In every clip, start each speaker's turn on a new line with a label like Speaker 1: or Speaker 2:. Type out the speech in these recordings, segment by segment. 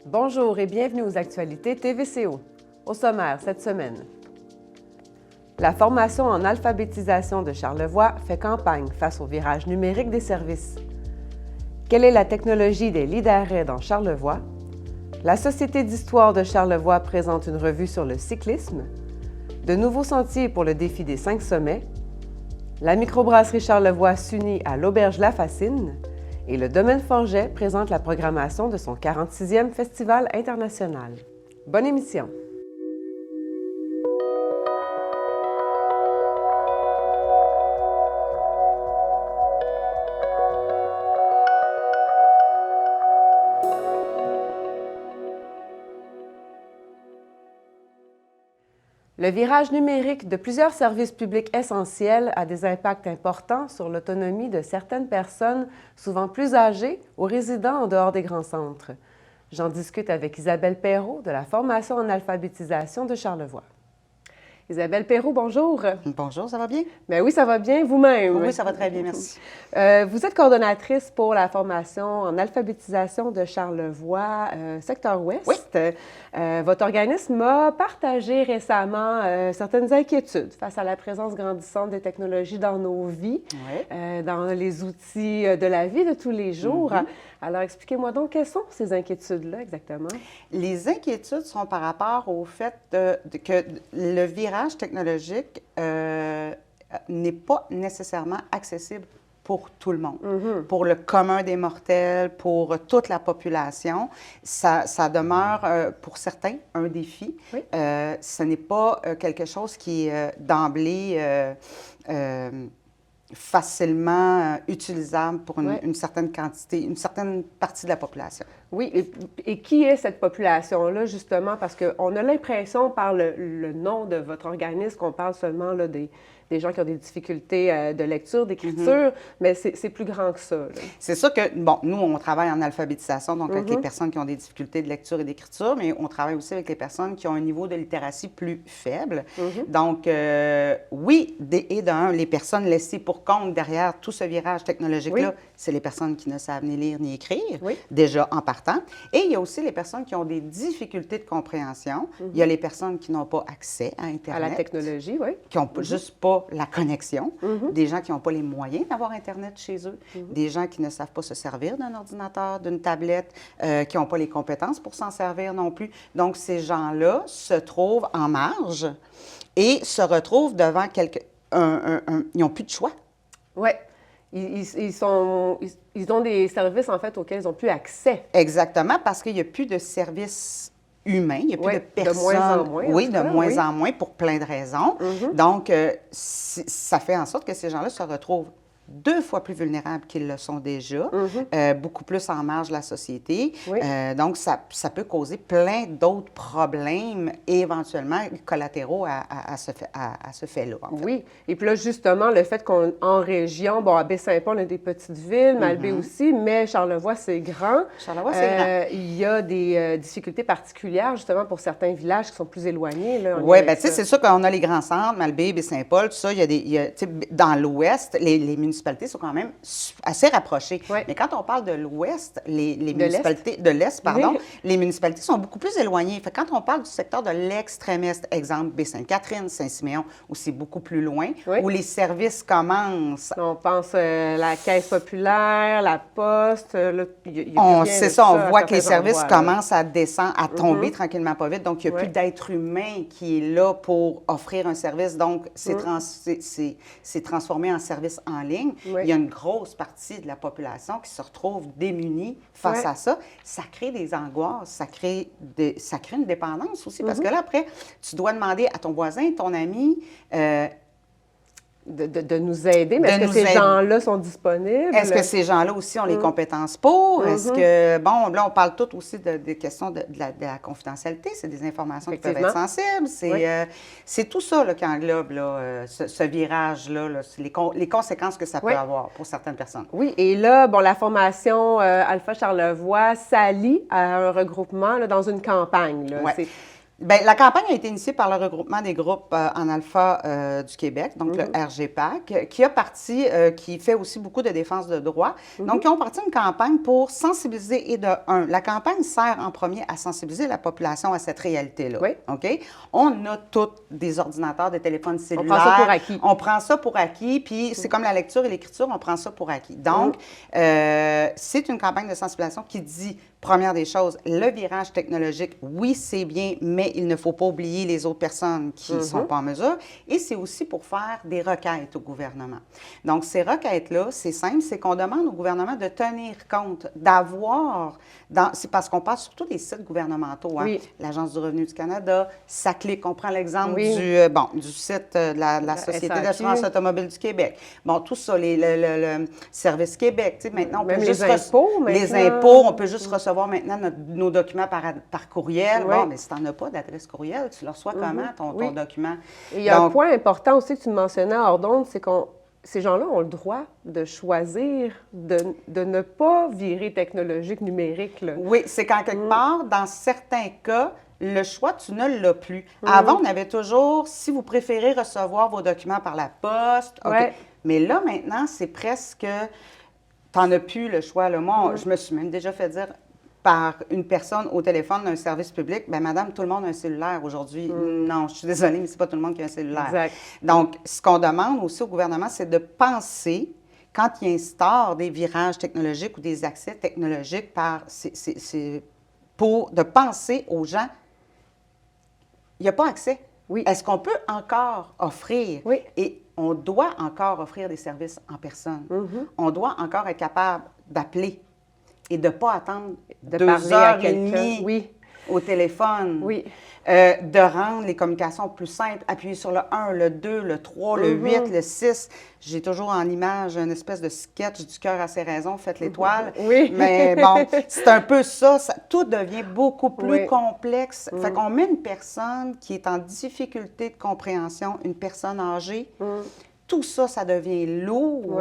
Speaker 1: Bonjour et bienvenue aux actualités TVCO. Au sommaire cette semaine. La formation en alphabétisation de Charlevoix fait campagne face au virage numérique des services. Quelle est la technologie des lead-arrêts dans Charlevoix? La Société d'histoire de Charlevoix présente une revue sur le cyclisme. De nouveaux sentiers pour le défi des 5 sommets. La microbrasserie Charlevoix s'unit à l'Auberge La Fascine. Et le Domaine Forget présente la programmation de son 46e Festival international. Bonne émission! Le virage numérique de plusieurs services publics essentiels a des impacts importants sur l'autonomie de certaines personnes, souvent plus âgées ou résidant en dehors des grands centres. J'en discute avec Isabelle Perrault de la formation en alphabétisation de Charlevoix. Isabelle Perrault, bonjour.
Speaker 2: Bonjour, ça va bien?
Speaker 1: Bien oui, ça va bien. Vous-même?
Speaker 2: Oui, ça va très bien, merci.
Speaker 1: Vous êtes coordonnatrice pour la formation en alphabétisation de Charlevoix, secteur ouest.
Speaker 2: Oui.
Speaker 1: Votre organisme a partagé récemment certaines inquiétudes face à la présence grandissante des technologies dans nos vies, dans les outils de la vie de tous les jours. Alors, expliquez-moi donc, quelles sont ces inquiétudes-là exactement?
Speaker 2: Les inquiétudes sont par rapport au fait que le virage technologique n'est pas nécessairement accessible pour tout le monde, pour le commun des mortels, pour toute la population. Ça demeure, pour certains, un défi.
Speaker 1: Oui.
Speaker 2: Ce n'est pas quelque chose qui est d'emblée facilement utilisable pour une certaine quantité, une certaine partie de la population.
Speaker 1: Oui, et qui est cette population-là, justement? Parce qu'on a l'impression, par le nom de votre organisme, qu'on parle seulement là, des gens qui ont des difficultés de lecture, d'écriture, mais c'est plus grand que ça.
Speaker 2: C'est sûr que, bon, nous, on travaille en alphabétisation, donc avec les personnes qui ont des difficultés de lecture et d'écriture, mais on travaille aussi avec les personnes qui ont un niveau de littératie plus faible. Donc, oui, les personnes laissées pour compte derrière tout ce virage technologique-là, c'est les personnes qui ne savent ni lire ni écrire, déjà en partant. Et il y a aussi les personnes qui ont des difficultés de compréhension. Il y a les personnes qui n'ont pas accès à Internet.
Speaker 1: À la technologie, oui.
Speaker 2: Qui n'ont juste pas la connexion. Des gens qui n'ont pas les moyens d'avoir Internet chez eux. Des gens qui ne savent pas se servir d'un ordinateur, d'une tablette, qui n'ont pas les compétences pour s'en servir non plus. Donc, ces gens-là se trouvent en marge et se retrouvent devant ils n'ont plus de choix.
Speaker 1: Oui. Ils ont des services, en fait, auxquels ils n'ont plus accès.
Speaker 2: Exactement, parce qu'il n'y a plus de services humains, il n'y a plus de personnes.
Speaker 1: De moins en moins.
Speaker 2: Oui, de moins en moins, pour plein de raisons. Donc, ça fait en sorte que ces gens-là se retrouvent 2 fois plus vulnérables qu'ils le sont déjà, beaucoup plus en marge de la société. Donc, ça peut causer plein d'autres problèmes, éventuellement collatéraux à ce fait-là. En fait.
Speaker 1: Oui. Et puis là, justement, le fait qu'en région, bon, à Baie-Saint-Paul, on a des petites villes, Malbaie aussi, mais Charlevoix, c'est grand.
Speaker 2: Charlevoix, c'est grand.
Speaker 1: Il y a des difficultés particulières, justement, pour certains villages qui sont plus éloignés.
Speaker 2: Oui, bien, tu sais, c'est sûr qu'on a les grands centres, Malbaie, Baie-Saint-Paul, tout ça. Dans l'Ouest, les municipalités sont quand même assez rapprochées. Mais quand on parle de l'Ouest, les municipalités de l'Est, pardon, les municipalités sont beaucoup plus éloignées. Fait que quand on parle du secteur de l'extrême-Est, exemple Baie-Sainte-Catherine, Saint-Siméon, où c'est beaucoup plus loin, où les services commencent.
Speaker 1: On pense la Caisse populaire, la Poste.
Speaker 2: C'est ça, on voit que les services commencent à descendre, à tomber tranquillement pas vite. Donc, il n'y a plus d'être humain qui est là pour offrir un service. Donc, c'est transformé en service en ligne. Il y a une grosse partie de la population qui se retrouve démunie face à ça. Ça crée des angoisses, ça crée une dépendance aussi, parce que là, après, tu dois demander à ton voisin, ton ami,
Speaker 1: de nous aider, mais est-ce que ces gens-là sont disponibles?
Speaker 2: Est-ce que ces gens-là aussi ont les compétences pour? Est-ce que, bon, là, on parle tout aussi des questions de la confidentialité, c'est des informations qui peuvent être sensibles, c'est tout ça là, qui englobe là, ce virage-là, les conséquences que ça peut avoir pour certaines personnes.
Speaker 1: Oui, et là, bon, la formation Alpha Charlevoix s'allie à un regroupement là, dans une campagne. Là.
Speaker 2: Bien, la campagne a été initiée par le regroupement des groupes en alpha du Québec, donc le RGPAC, qui fait aussi beaucoup de défense de droits. Donc, ils ont parti une campagne pour sensibiliser la campagne sert en premier à sensibiliser la population à cette réalité-là.
Speaker 1: Oui.
Speaker 2: OK? On a tous des ordinateurs, des téléphones cellulaires.
Speaker 1: On prend ça pour acquis.
Speaker 2: On prend ça pour acquis, puis c'est comme la lecture et l'écriture, on prend ça pour acquis. Donc, c'est une campagne de sensibilisation qui dit, première des choses, le virage technologique, oui, c'est bien, mais il ne faut pas oublier les autres personnes qui ne sont pas en mesure. Et c'est aussi pour faire des requêtes au gouvernement. Donc, ces requêtes-là, c'est simple, c'est qu'on demande au gouvernement de tenir compte, c'est parce qu'on parle surtout des sites gouvernementaux, hein?
Speaker 1: Oui.
Speaker 2: L'Agence du revenu du Canada, SACLIC, on prend l'exemple du site de la Société d'assurance automobile du Québec. Bon, tout ça, le Service Québec, tu sais, maintenant, on peut juste... Les impôts, on peut juste recevoir maintenant nos documents par courriel.
Speaker 1: Oui.
Speaker 2: Bon, mais si tu n'en as pas d'adresse courriel, tu le reçois comment, ton document?
Speaker 1: Et il y a un point important aussi que tu mentionnais hors d'onde, c'est que ces gens-là ont le droit de choisir de ne pas virer technologique, numérique. Là.
Speaker 2: Oui, c'est qu'en quelque part, dans certains cas, le choix, tu ne l'as plus. Avant, on avait toujours, si vous préférez recevoir vos documents par la poste, OK.
Speaker 1: Ouais.
Speaker 2: Mais là, maintenant, c'est presque... Tu n'en as plus le choix. Là. Moi, je me suis même déjà fait dire par une personne au téléphone d'un service public, bien, madame, tout le monde a un cellulaire aujourd'hui. Non, je suis désolée, mais ce n'est pas tout le monde qui a un cellulaire.
Speaker 1: Exact.
Speaker 2: Donc, ce qu'on demande aussi au gouvernement, c'est de penser, quand il instaure des virages technologiques ou des accès technologiques, de penser aux gens, il n'y a pas accès.
Speaker 1: Oui.
Speaker 2: Est-ce qu'on peut encore offrir?
Speaker 1: Oui.
Speaker 2: Et on doit encore offrir des services en personne. On doit encore être capable d'appeler et de ne pas attendre
Speaker 1: De
Speaker 2: 2 heures et demie au téléphone.
Speaker 1: Oui.
Speaker 2: De rendre les communications plus simples, appuyer sur le 1, le 2, le 3, le 8, le 6. J'ai toujours en image une espèce de sketch du cœur à ses raisons, faites l'étoile.
Speaker 1: Oui.
Speaker 2: Mais bon, c'est un peu ça, tout devient beaucoup plus complexe. Fait qu'on met une personne qui est en difficulté de compréhension, une personne âgée, tout ça, ça devient lourd.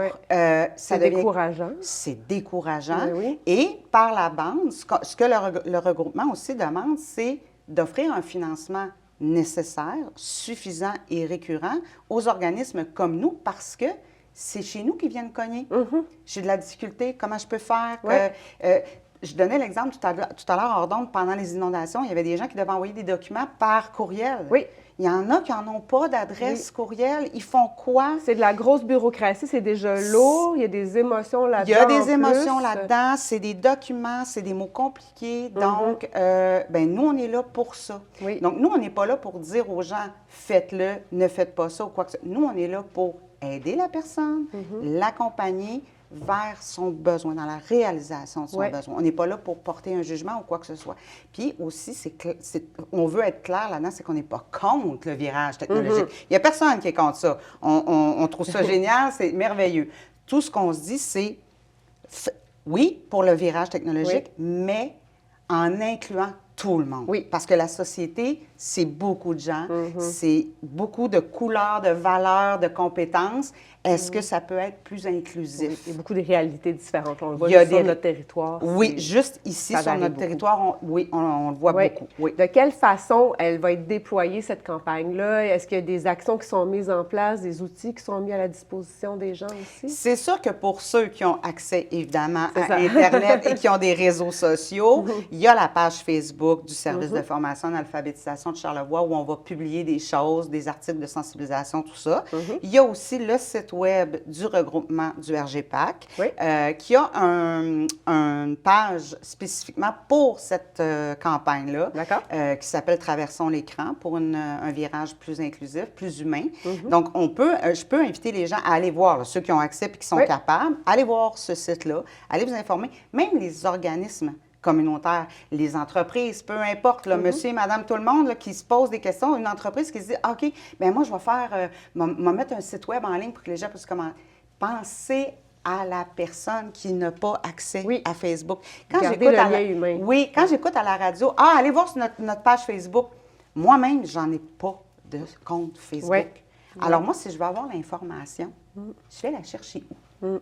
Speaker 1: C'est décourageant.
Speaker 2: C'est décourageant.
Speaker 1: Oui.
Speaker 2: Et par la bande, ce que le regroupement aussi demande, c'est d'offrir un financement nécessaire, suffisant et récurrent aux organismes comme nous parce que c'est chez nous qu'ils viennent cogner. J'ai de la difficulté, comment je peux faire? Je donnais l'exemple tout à l'heure hors d'onde, pendant les inondations, il y avait des gens qui devaient envoyer des documents par courriel.
Speaker 1: Oui.
Speaker 2: Il y en a qui n'en ont pas d'adresse courriel. Ils font quoi?
Speaker 1: C'est de la grosse bureaucratie, c'est déjà lourd, il y a des émotions là-dedans.
Speaker 2: Il y a des émotions là-dedans, c'est des documents, c'est des mots compliqués. Donc, nous, on est là pour ça.
Speaker 1: Oui.
Speaker 2: Donc, nous, on n'est pas là pour dire aux gens, faites-le, ne faites pas ça ou quoi que ce soit. Nous, on est là pour aider la personne, l'accompagner vers son besoin, dans la réalisation de son besoin. On n'est pas là pour porter un jugement ou quoi que ce soit. Puis aussi, on veut être clair là-dedans, c'est qu'on n'est pas contre le virage technologique. Il n'y a personne qui est contre ça. On trouve ça génial, c'est merveilleux. Tout ce qu'on se dit, c'est, oui, pour le virage technologique, mais en incluant tout le monde.
Speaker 1: Oui.
Speaker 2: Parce que la société, c'est beaucoup de gens, c'est beaucoup de couleurs, de valeurs, de compétences. Est-ce que ça peut être plus inclusif?
Speaker 1: Oui, il y a beaucoup de réalités différentes. On le voit sur notre territoire.
Speaker 2: Oui, juste ici, sur notre territoire, on le voit beaucoup. Oui.
Speaker 1: De quelle façon elle va être déployée, cette campagne-là? Est-ce qu'il y a des actions qui sont mises en place, des outils qui sont mis à la disposition des gens aussi?
Speaker 2: C'est sûr que pour ceux qui ont accès, évidemment, à Internet et qui ont des réseaux sociaux, il y a la page Facebook du Service de formation en alphabétisation de Charlevoix où on va publier des choses, des articles de sensibilisation, tout ça. Il y a aussi le site web du regroupement du RGPAC qui a une page spécifiquement pour cette campagne-là qui s'appelle « Traversons l'écran » pour un virage plus inclusif, plus humain. Donc, je peux inviter les gens à aller voir, là, ceux qui ont accès et qui sont capables, allez voir ce site-là, allez vous informer, même les organismes communautaires, les entreprises, peu importe, là, monsieur et madame, tout le monde là, qui se pose des questions, une entreprise qui se dit « OK, bien moi, je vais mettre un site web en ligne pour que les gens puissent commenter. » Pensez à la personne qui n'a pas accès à Facebook. Quand j'écoute à la radio, « Ah, allez voir sur notre page Facebook. » Moi-même, j'en ai pas de compte Facebook. Alors moi, si je veux avoir l'information, je vais la chercher où?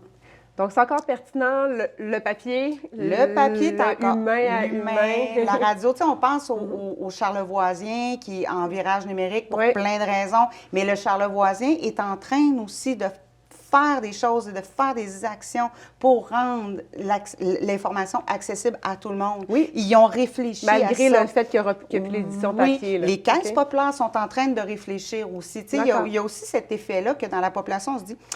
Speaker 1: Donc, c'est encore pertinent, le papier.
Speaker 2: Le papier est encore
Speaker 1: humain à humain.
Speaker 2: La radio, tu sais, on pense au charlevoisien qui est en virage numérique pour plein de raisons, mais le charlevoisien est en train aussi de faire des choses et de faire des actions pour rendre l'information accessible à tout le monde.
Speaker 1: Oui.
Speaker 2: Ils ont réfléchi
Speaker 1: malgré
Speaker 2: à ça.
Speaker 1: le fait qu'il n'y aura plus l'édition papier. Là.
Speaker 2: Les caisses populaires sont en train de réfléchir aussi. Tu sais, il y a aussi cet effet-là que dans la population, on se dit «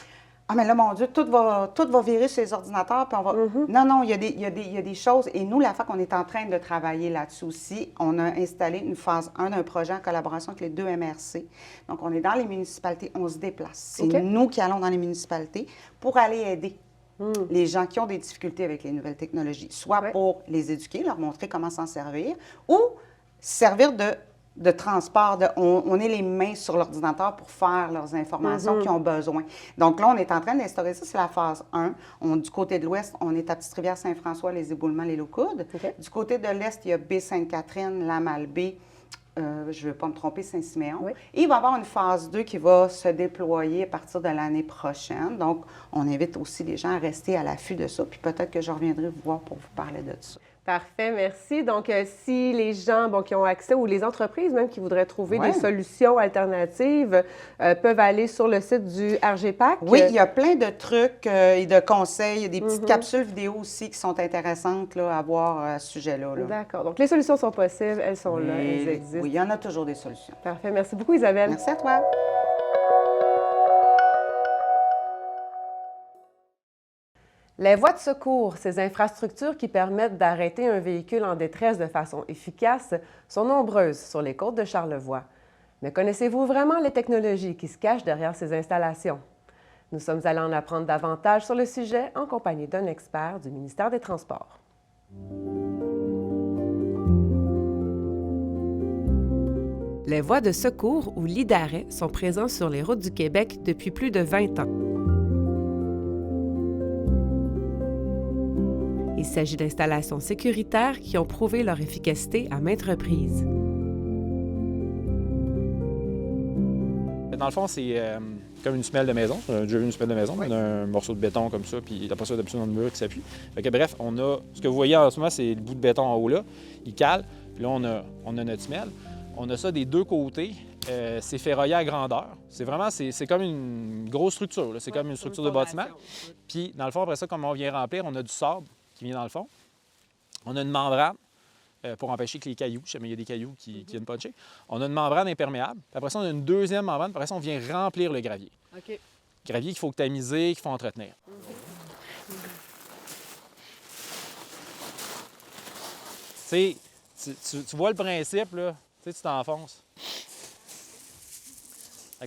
Speaker 2: Ah, mais là, mon Dieu, tout va virer sur les ordinateurs, puis on va... Non, il y a des choses. Et nous, la FAC, on est en train de travailler là-dessus aussi. On a installé une phase 1 d'un projet en collaboration avec les 2 MRC. Donc, on est dans les municipalités, on se déplace. C'est nous qui allons dans les municipalités pour aller aider les gens qui ont des difficultés avec les nouvelles technologies, soit pour les éduquer, leur montrer comment s'en servir, ou servir de transport, on est les mains sur l'ordinateur pour faire leurs informations qu'ils ont besoin. Donc là, on est en train d'instaurer ça, c'est la phase 1. Du côté de l'Ouest, on est à Petite-Rivière-Saint-François, les Éboulements, les Loucoudes. Du côté de l'Est, il y a Baie-Sainte-Catherine, la Malbaie, je ne vais pas me tromper, Saint-Siméon. Et il va y avoir une phase 2 qui va se déployer à partir de l'année prochaine. Donc, on invite aussi les gens à rester à l'affût de ça, puis peut-être que je reviendrai vous voir pour vous parler de ça.
Speaker 1: Parfait, merci. Donc, si les gens qui ont accès ou les entreprises même qui voudraient trouver des solutions alternatives peuvent aller sur le site du RGPAC.
Speaker 2: Oui, il y a plein de trucs et de conseils. Il y a des petites capsules vidéo aussi qui sont intéressantes là, à voir à ce sujet-là.
Speaker 1: D'accord. Donc, les solutions sont possibles, elles sont là, elles existent.
Speaker 2: Oui, il y en a toujours des solutions.
Speaker 1: Parfait. Merci beaucoup, Isabelle.
Speaker 2: Merci à toi.
Speaker 1: Les voies de secours, ces infrastructures qui permettent d'arrêter un véhicule en détresse de façon efficace, sont nombreuses sur les côtes de Charlevoix. Mais connaissez-vous vraiment les technologies qui se cachent derrière ces installations? Nous sommes allés en apprendre davantage sur le sujet en compagnie d'un expert du ministère des Transports. Les voies de secours ou lits d'arrêt sont présents sur les routes du Québec depuis plus de 20 ans. Il s'agit d'installations sécuritaires qui ont prouvé leur efficacité à maintes reprises.
Speaker 3: Dans le fond, c'est comme une semelle de maison. J'ai déjà vu une semelle de maison, on a un morceau de béton comme ça, puis après ça, d'habitude, dans le mur qui s'appuie. Bref, on a ce que vous voyez en ce moment, c'est le bout de béton en haut là. Il cale, puis là, on a notre semelle. On a ça des deux côtés. C'est ferraillé à grandeur. C'est vraiment, c'est comme une grosse structure. C'est comme une structure de bâtiment. Puis, dans le fond, après ça, comme on vient remplir, on a du sable qui vient dans le fond. On a une membrane pour empêcher que les cailloux, je sais, mais il y a des cailloux qui viennent puncher. On a une membrane imperméable. Puis après ça, on a une deuxième membrane. Puis après ça, on vient remplir le gravier.
Speaker 1: OK.
Speaker 3: Gravier qu'il faut tamiser, qu'il faut entretenir. Tu vois le principe, là. Tu t'enfonces.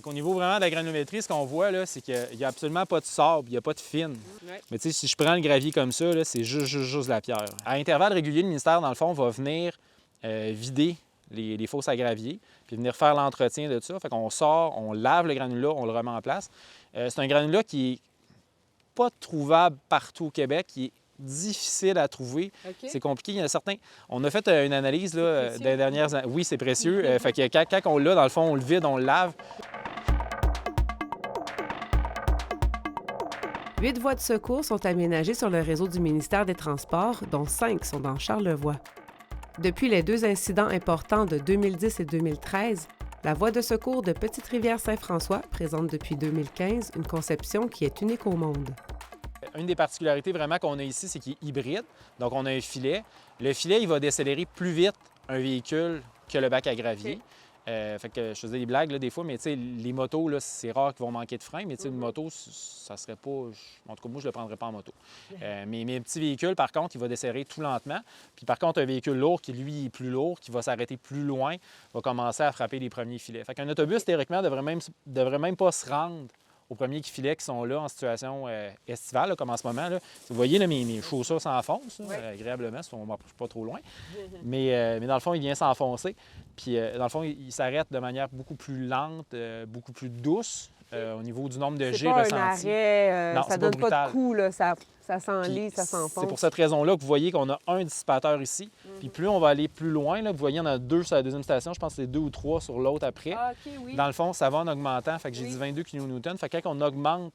Speaker 3: Au niveau vraiment de la granulométrie, ce qu'on voit, là, c'est qu'il n'y a absolument pas de sable, il n'y a pas de fine.
Speaker 1: Ouais.
Speaker 3: Mais si je prends le gravier comme ça, là, c'est juste la pierre. À intervalles réguliers, le ministère, dans le fond, va venir vider les fosses à gravier, puis venir faire l'entretien de ça. Fait qu'on sort, on lave le granulat, on le remet en place. C'est un granulat qui n'est pas trouvable partout au Québec, qui est difficile à trouver. Okay. C'est compliqué. Il y en a certains. On a fait une analyse là, des dernières années. Oui, c'est précieux. Fait que quand on l'a, dans le fond, on le vide, on le lave.
Speaker 1: 8 voies de secours sont aménagées sur le réseau du ministère des Transports, dont 5 sont dans Charlevoix. Depuis les 2 incidents importants de 2010 et 2013, la voie de secours de Petite-Rivière-Saint-François présente depuis 2015 une conception qui est unique au monde.
Speaker 3: Une des particularités vraiment qu'on a ici, c'est qu'il est hybride. Donc, on a un filet. Le filet, il va décélérer plus vite un véhicule que le bac à gravier. Okay. Fait que je faisais des blagues là, des fois, mais tu sais, les motos, là, c'est rare qu'ils vont manquer de frein, mais tu sais, une moto, ça serait pas... En tout cas, moi, je ne le prendrais pas en moto. Mais un petit véhicule, par contre, il va décélérer tout lentement. Puis par contre, un véhicule lourd qui, lui, est plus lourd, qui va s'arrêter plus loin, va commencer à frapper les premiers filets. Fait qu'un autobus, théoriquement, devrait même pas se rendre aux premiers filets qui sont là en situation estivale, là, comme en ce moment. Là. Vous voyez, là, mes chaussures s'enfoncent, agréablement, si on ne marche pas trop loin. Mais dans le fond, il vient s'enfoncer. Puis, dans le fond, il s'arrête de manière beaucoup plus lente, beaucoup plus douce au niveau du nombre de G ressentis.
Speaker 1: C'est pas un arrêt, non, ça donne pas de coup, là, ça s'enlise, ça s'enfonce.
Speaker 3: C'est pour cette raison-là que vous voyez qu'on a un dissipateur ici. Puis plus on va aller plus loin, là, vous voyez, on a 2 sur la deuxième station, je pense que c'est 2 ou 3 sur l'autre après.
Speaker 1: Ah, OK, oui.
Speaker 3: Dans le fond, ça va en augmentant. Fait que j'ai dit 22 kN. Fait que quand on augmente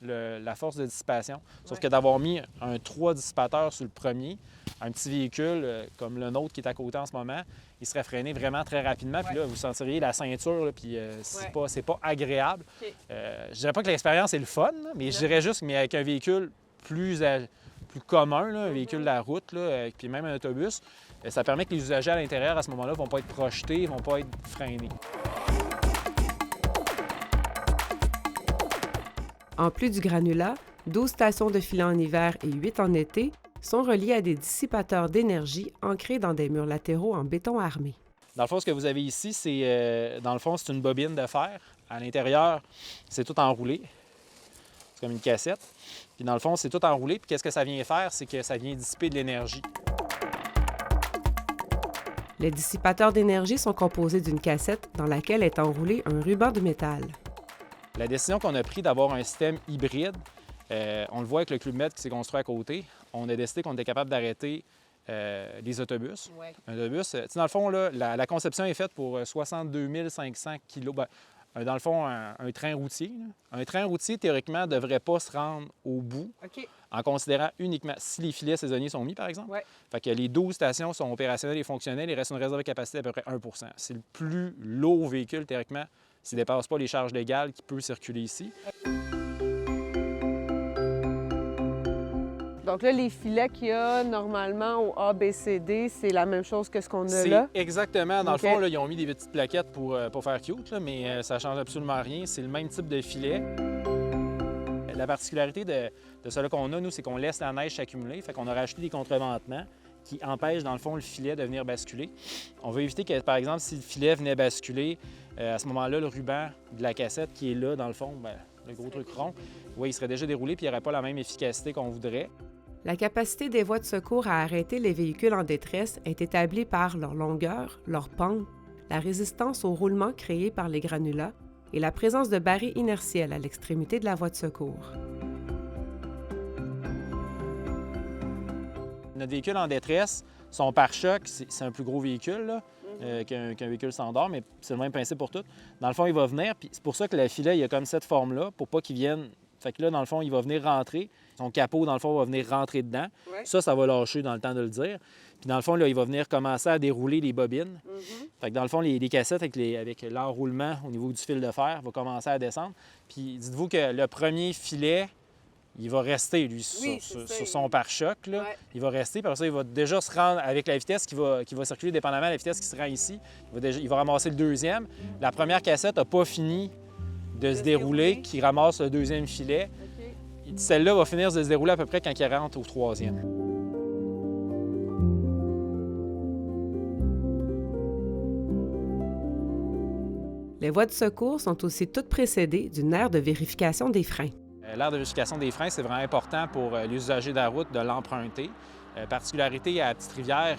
Speaker 3: la force de dissipation. Sauf que d'avoir mis un 3 dissipateurs sur le premier, un petit véhicule comme le nôtre qui est à côté en ce moment, il serait freiné vraiment très rapidement. Puis là, vous sentiriez la ceinture, là, puis c'est pas agréable. Je dirais pas que l'expérience est le fun, là, mais je dirais juste mais avec un véhicule plus commun, là, un véhicule de la route, là, puis même un autobus, ça permet que les usagers à l'intérieur, à ce moment-là, ne vont pas être projetés, ne vont pas être freinés.
Speaker 1: En plus du granulat, 12 stations de filet en hiver et 8 en été sont reliées à des dissipateurs d'énergie ancrés dans des murs latéraux en béton armé.
Speaker 3: Dans le fond, ce que vous avez ici, c'est c'est une bobine de fer. À l'intérieur, c'est tout enroulé. C'est comme une cassette. Puis dans le fond, c'est tout enroulé. Puis qu'est-ce que ça vient faire? C'est que ça vient dissiper de l'énergie.
Speaker 1: Les dissipateurs d'énergie sont composés d'une cassette dans laquelle est enroulé un ruban de métal.
Speaker 3: La décision qu'on a prise d'avoir un système hybride, on le voit avec le Club Med qui s'est construit à côté, on a décidé qu'on était capable d'arrêter les autobus. Ouais. Un autobus, dans le fond, là, la conception est faite pour 62 500 kg. Dans le fond, un train routier. Là. Un train routier, théoriquement, ne devrait pas se rendre au bout en considérant uniquement si les filets saisonniers sont mis, par exemple. Ouais. Fait que les 12 stations sont opérationnelles et fonctionnelles. Il reste une réserve de capacité d'à peu près 1 %. C'est le plus lourd véhicule, théoriquement, s'il ne dépasse pas les charges légales qui peut circuler ici.
Speaker 1: Donc là, les filets qu'il y a normalement au ABCD, c'est la même chose que ce qu'on a là?
Speaker 3: C'est exactement. Dans le fond, là, ils ont mis des petites plaquettes pour faire cute, là, mais ça ne change absolument rien. C'est le même type de filet. La particularité de celui qu'on a, nous, c'est qu'on laisse la neige s'accumuler. Fait qu'on a rajouté des contreventements qui empêchent, dans le fond, le filet de venir basculer. On veut éviter que, par exemple, si le filet venait basculer, à ce moment-là, le ruban de la cassette qui est là, dans le fond, le gros truc rond, il serait déjà déroulé puis il n'y aurait pas la même efficacité qu'on voudrait.
Speaker 1: La capacité des voies de secours à arrêter les véhicules en détresse est établie par leur longueur, leur pente, la résistance au roulement créé par les granulats et la présence de barils inertiels à l'extrémité de la voie de secours.
Speaker 3: Notre véhicule en détresse, son pare-choc, c'est un plus gros véhicule là, qu'un véhicule standard, mais c'est le même principe pour tout. Dans le fond, il va venir, puis c'est pour ça que le filet, il a comme cette forme-là, pour pas qu'il vienne... Fait que là, dans le fond, il va venir rentrer. Son capot, dans le fond, va venir rentrer dedans. Ouais. Ça va lâcher dans le temps de le dire. Puis dans le fond, là, il va venir commencer à dérouler les bobines. Fait que dans le fond, les cassettes avec l'enroulement au niveau du fil de fer va commencer à descendre. Puis dites-vous que le premier filet, il va rester, lui, sur son pare-choc. Là. Ouais. Il va rester, puis après ça, il va déjà se rendre avec la vitesse qui va circuler dépendamment de la vitesse qui se rend ici. Il va ramasser le deuxième. La première cassette n'a pas fini de se dérouler, qui ramasse le deuxième filet. Okay. Celle-là va finir de se dérouler à peu près quand il rentre au troisième.
Speaker 1: Les voies de secours sont aussi toutes précédées d'une aire de vérification des freins.
Speaker 3: L'aire de vérification des freins, c'est vraiment important pour les usagers de la route de l'emprunter. Particularité à Petite-Rivière,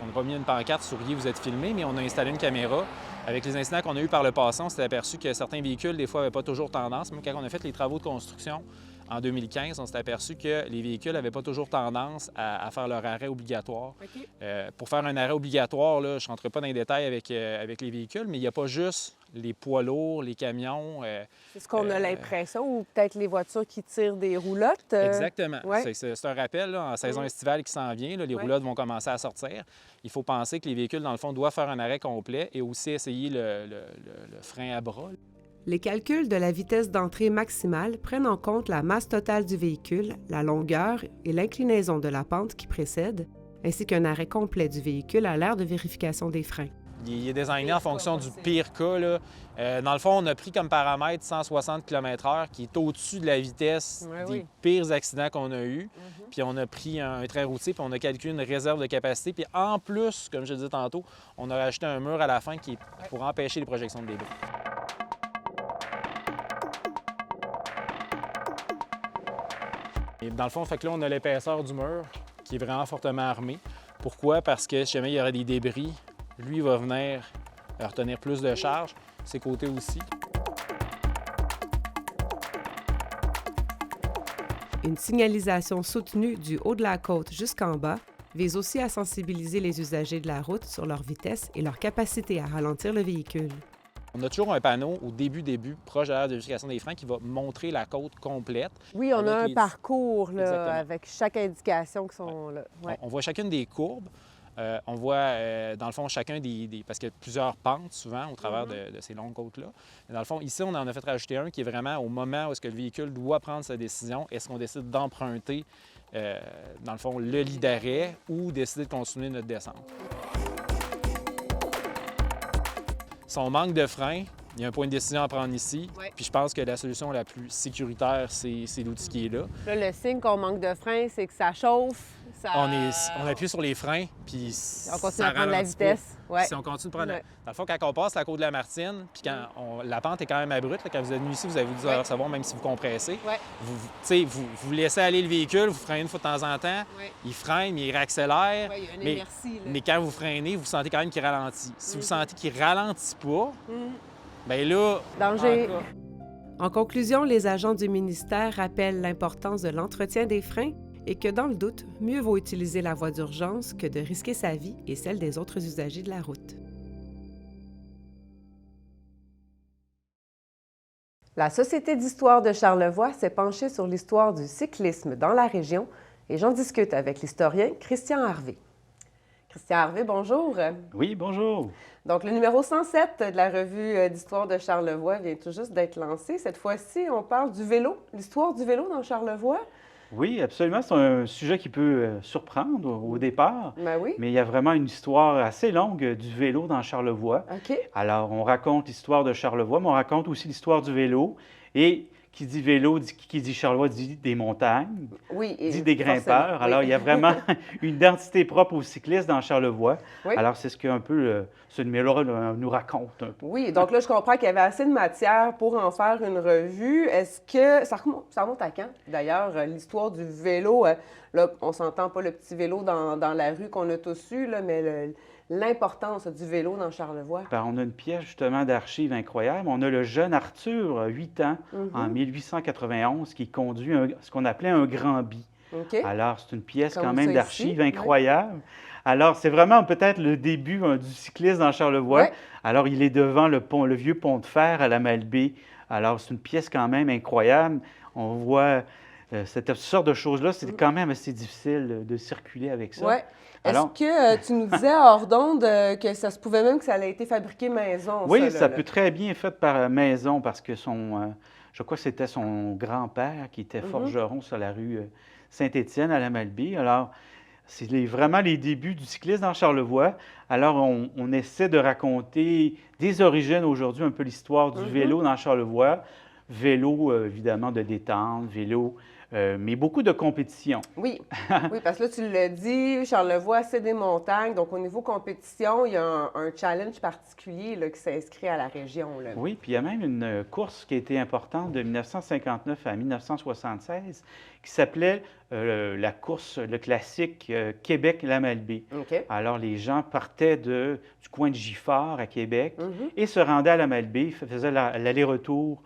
Speaker 3: on n'a pas mis une pancarte, souriez, vous êtes filmé, mais on a installé une caméra. Avec les incidents qu'on a eus par le passé, on s'est aperçu que certains véhicules, des fois, n'avaient pas toujours tendance. Même quand on a fait les travaux de construction en 2015, on s'est aperçu que les véhicules n'avaient pas toujours tendance à faire leur arrêt obligatoire. Okay. Pour faire un arrêt obligatoire, là, je ne rentrerai pas dans les détails avec les véhicules, mais il n'y a pas juste les poids lourds, les camions.
Speaker 1: C'est ce qu'on a l'impression, ou peut-être les voitures qui tirent des roulottes.
Speaker 3: Exactement. Ouais. C'est un rappel, là, en saison estivale qui s'en vient, là, les roulottes vont commencer à sortir. Il faut penser que les véhicules, dans le fond, doivent faire un arrêt complet et aussi essayer le frein à bras.
Speaker 1: Les calculs de la vitesse d'entrée maximale prennent en compte la masse totale du véhicule, la longueur et l'inclinaison de la pente qui précède, ainsi qu'un arrêt complet du véhicule à l'aire de vérification des freins.
Speaker 3: Il est designé en fonction du pire cas. Là. Dans le fond, on a pris comme paramètre 160 km/h, qui est au-dessus de la vitesse des pires accidents qu'on a eus. Puis on a pris un train routier, puis on a calculé une réserve de capacité. Puis en plus, comme je disais tantôt, on a rajouté un mur à la fin qui est pour empêcher les projections de débris. Et dans le fond, fait que là, on a l'épaisseur du mur qui est vraiment fortement armé. Pourquoi? Parce que si jamais il y aurait des débris, lui va venir retenir plus de charge, ses côtés aussi.
Speaker 1: Une signalisation soutenue du haut de la côte jusqu'en bas vise aussi à sensibiliser les usagers de la route sur leur vitesse et leur capacité à ralentir le véhicule.
Speaker 3: On a toujours un panneau au début, proche de la vérification des freins, qui va montrer la côte complète.
Speaker 1: Oui, on a un
Speaker 3: les...
Speaker 1: parcours là,
Speaker 3: Exactement.
Speaker 1: avec chaque indication qui sont là. Ouais.
Speaker 3: On voit chacune des courbes. On voit, dans le fond, chacun parce qu'il y a plusieurs pentes, souvent, au travers de ces longues côtes-là. Dans le fond, ici, on en a fait rajouter un qui est vraiment au moment où est-ce que le véhicule doit prendre sa décision. Est-ce qu'on décide d'emprunter, dans le fond, le lit d'arrêt ou décider de continuer notre descente? Si on manque de frein, il y a un point de décision à prendre ici.
Speaker 1: Ouais.
Speaker 3: Puis je pense que la solution la plus sécuritaire, c'est l'outil qui est là.
Speaker 1: Là, le signe qu'on manque de frein, c'est que ça chauffe. Ça...
Speaker 3: On appuie sur les freins, puis
Speaker 1: on continue à prendre la vitesse.
Speaker 3: Ouais. Si on continue de prendre...
Speaker 1: Ouais.
Speaker 3: Dans le fond, quand on passe la côte de la Martine, puis quand la pente est quand même abrupte, là, quand vous êtes venu ici, vous avez dû recevoir, même si vous compressez.
Speaker 1: Ouais.
Speaker 3: Vous laissez aller le véhicule, vous freinez une fois de temps en temps, il freine, mais il réaccélère.
Speaker 1: Ouais, il y a une inertie, là.
Speaker 3: Mais quand vous freinez, vous sentez quand même qu'il ralentit. Si vous sentez qu'il ralentit pas, bien là...
Speaker 1: Danger.
Speaker 4: En conclusion, les agents du ministère rappellent l'importance de l'entretien des freins et que, dans le doute, mieux vaut utiliser la voie d'urgence que de risquer sa vie et celle des autres usagers de la route.
Speaker 1: La Société d'histoire de Charlevoix s'est penchée sur l'histoire du cyclisme dans la région et j'en discute avec l'historien Christian Harvey. Christian Harvey, bonjour.
Speaker 5: Oui, bonjour.
Speaker 1: Donc, le numéro 107 de la revue d'histoire de Charlevoix vient tout juste d'être lancé. Cette fois-ci, on parle du vélo, l'histoire du vélo dans Charlevoix.
Speaker 5: Oui, absolument. C'est un sujet qui peut surprendre au départ,
Speaker 1: Ben oui.
Speaker 5: mais il y a vraiment une histoire assez longue du vélo dans Charlevoix.
Speaker 1: OK.
Speaker 5: Alors, on raconte l'histoire de Charlevoix, mais on raconte aussi l'histoire du vélo. Et qui dit vélo, qui dit Charlevoix, dit des montagnes,
Speaker 1: Oui, et
Speaker 5: dit des grimpeurs.
Speaker 1: oui.
Speaker 5: Alors, il y a vraiment une identité propre aux cyclistes dans Charlevoix.
Speaker 1: Oui.
Speaker 5: Alors, c'est ce qu'un peu ce numéro-là nous raconte un peu.
Speaker 1: Oui, donc là, je comprends qu'il y avait assez de matière pour en faire une revue. Est-ce que... Ça remonte à quand, d'ailleurs, l'histoire du vélo? Là, on s'entend pas le petit vélo dans la rue qu'on a tous eu, là, mais l'importance du vélo dans Charlevoix.
Speaker 5: Ben, on a une pièce justement d'archives incroyable. On a le jeune Arthur, 8 ans, en 1891, qui conduit ce qu'on appelait un grand bi.
Speaker 1: OK.
Speaker 5: Alors, c'est une pièce
Speaker 1: Comme
Speaker 5: quand même
Speaker 1: ça
Speaker 5: d'archives
Speaker 1: ici,
Speaker 5: incroyable. Alors, c'est vraiment peut-être le début du cyclisme dans Charlevoix.
Speaker 1: Ouais.
Speaker 5: Alors, il est devant le vieux pont de fer à la Malbaie. Alors, c'est une pièce quand même incroyable. On voit cette sorte de choses-là. C'est quand même assez difficile de circuler avec ça.
Speaker 1: Ouais.
Speaker 5: Alors,
Speaker 1: Est-ce que tu nous disais hors d'onde que ça se pouvait même que ça allait été fabriqué maison?
Speaker 5: oui,
Speaker 1: ça
Speaker 5: ça
Speaker 1: là.
Speaker 5: peut très bien être fait par maison parce que je crois que c'était son grand-père qui était forgeron sur la rue Saint-Étienne à la Malbaie. Alors, c'est vraiment les débuts du cyclisme dans Charlevoix. Alors, on essaie de raconter des origines aujourd'hui, un peu l'histoire du vélo dans Charlevoix. Vélo, évidemment, de détente, vélo, mais beaucoup de compétition.
Speaker 1: Oui, oui, parce que là, tu l'as dit, Charlevoix, c'est des montagnes. Donc, au niveau compétition, il y a un challenge particulier là, qui s'inscrit à la région. Là.
Speaker 5: Oui, puis il y a même une course qui a été importante de 1959 à 1976 qui s'appelait la course, le classique Québec-La Malbaie.
Speaker 1: OK.
Speaker 5: Alors, les gens partaient du coin de Gifford à Québec et se rendaient à La Malbaie, faisaient l'aller-retour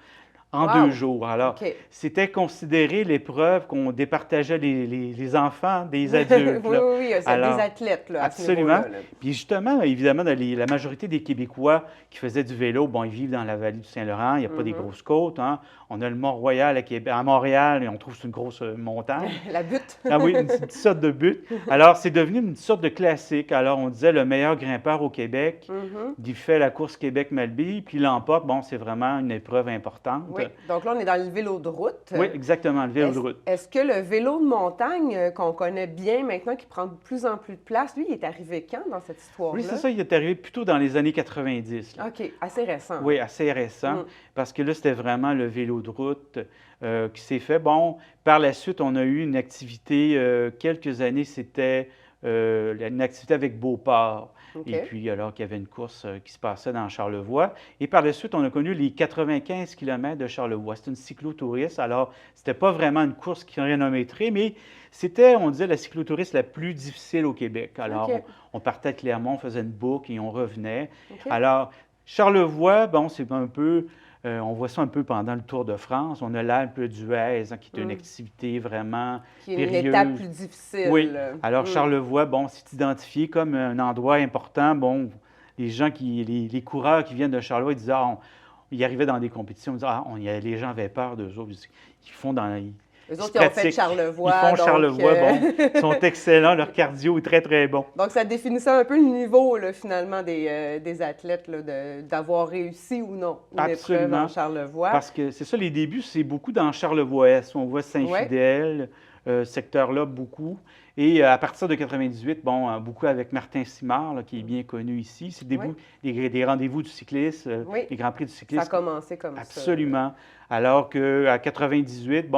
Speaker 5: en 2 jours. Alors, c'était considéré l'épreuve qu'on départageait les enfants des adultes.
Speaker 1: oui, oui, c'est des athlètes là, à ce
Speaker 5: absolument.
Speaker 1: niveau-là.
Speaker 5: Puis justement, évidemment, la majorité des Québécois qui faisaient du vélo, bon, ils vivent dans la vallée du Saint-Laurent, il n'y a pas des grosses côtes. Hein. On a le Mont-Royal à Montréal et on trouve que c'est une grosse montagne.
Speaker 1: La butte.
Speaker 5: Ah oui, une petite sorte de butte. Alors, c'est devenu une sorte de classique. Alors, on disait le meilleur grimpeur au Québec, il fait la course Québec-Malbaie, puis il l'emporte. Bon, c'est vraiment une épreuve importante.
Speaker 1: Oui, donc là, on est dans le vélo de route.
Speaker 5: Oui, exactement, le vélo de route.
Speaker 1: Est-ce que le vélo de montagne qu'on connaît bien maintenant, qui prend de plus en plus de place, lui, il est arrivé quand dans cette histoire-là?
Speaker 5: Oui, c'est ça, il est arrivé plutôt dans les années 90. Là.
Speaker 1: OK, assez récent.
Speaker 5: Oui, assez récent, parce que là, c'était vraiment le vélo de route qui s'est fait. Bon, par la suite, on a eu une activité, quelques années, c'était une activité avec Beauport.
Speaker 1: Okay.
Speaker 5: Et puis, alors qu'il y avait une course qui se passait dans Charlevoix. Et par la suite, on a connu les 95 km de Charlevoix. C'est une cyclotouriste. Alors, c'était pas vraiment une course chronométrée, mais c'était, on disait, la cyclotouriste la plus difficile au Québec. Alors, on partait de Clermont, on faisait une boucle et on revenait. Alors, Charlevoix, bon, c'est un peu... on voit ça un peu pendant le Tour de France. On a l'Alpe d'Huez, qui est une activité vraiment
Speaker 1: qui est
Speaker 5: périlleuse.
Speaker 1: une étape plus difficile.
Speaker 5: Oui. Alors, Charlevoix, bon, c'est identifié comme un endroit important. Bon, gens, les coureurs qui viennent de Charlevoix, ils disaient, ils arrivaient dans des compétitions, ils disaient, les gens avaient peur d'eux autres. Ils font dans...
Speaker 1: Eux autres, ils ont fait Charlevoix.
Speaker 5: Ils font
Speaker 1: donc,
Speaker 5: Charlevoix, ils sont excellents, leur cardio est très, très bon.
Speaker 1: Donc, ça définissait un peu le niveau, là, finalement, des athlètes, là, d'avoir réussi ou non une épreuve en Charlevoix.
Speaker 5: Parce que c'est ça, les débuts, c'est beaucoup dans Charlevoix-Est. On voit Saint-Fidèle, secteur-là, beaucoup. Et à partir de 98, beaucoup avec Martin Simard, là, qui est bien connu ici. C'est des rendez-vous du cyclisme, des Grands Prix du cyclisme.
Speaker 1: Ça a commencé comme ça.
Speaker 5: Absolument. Alors qu'à 98,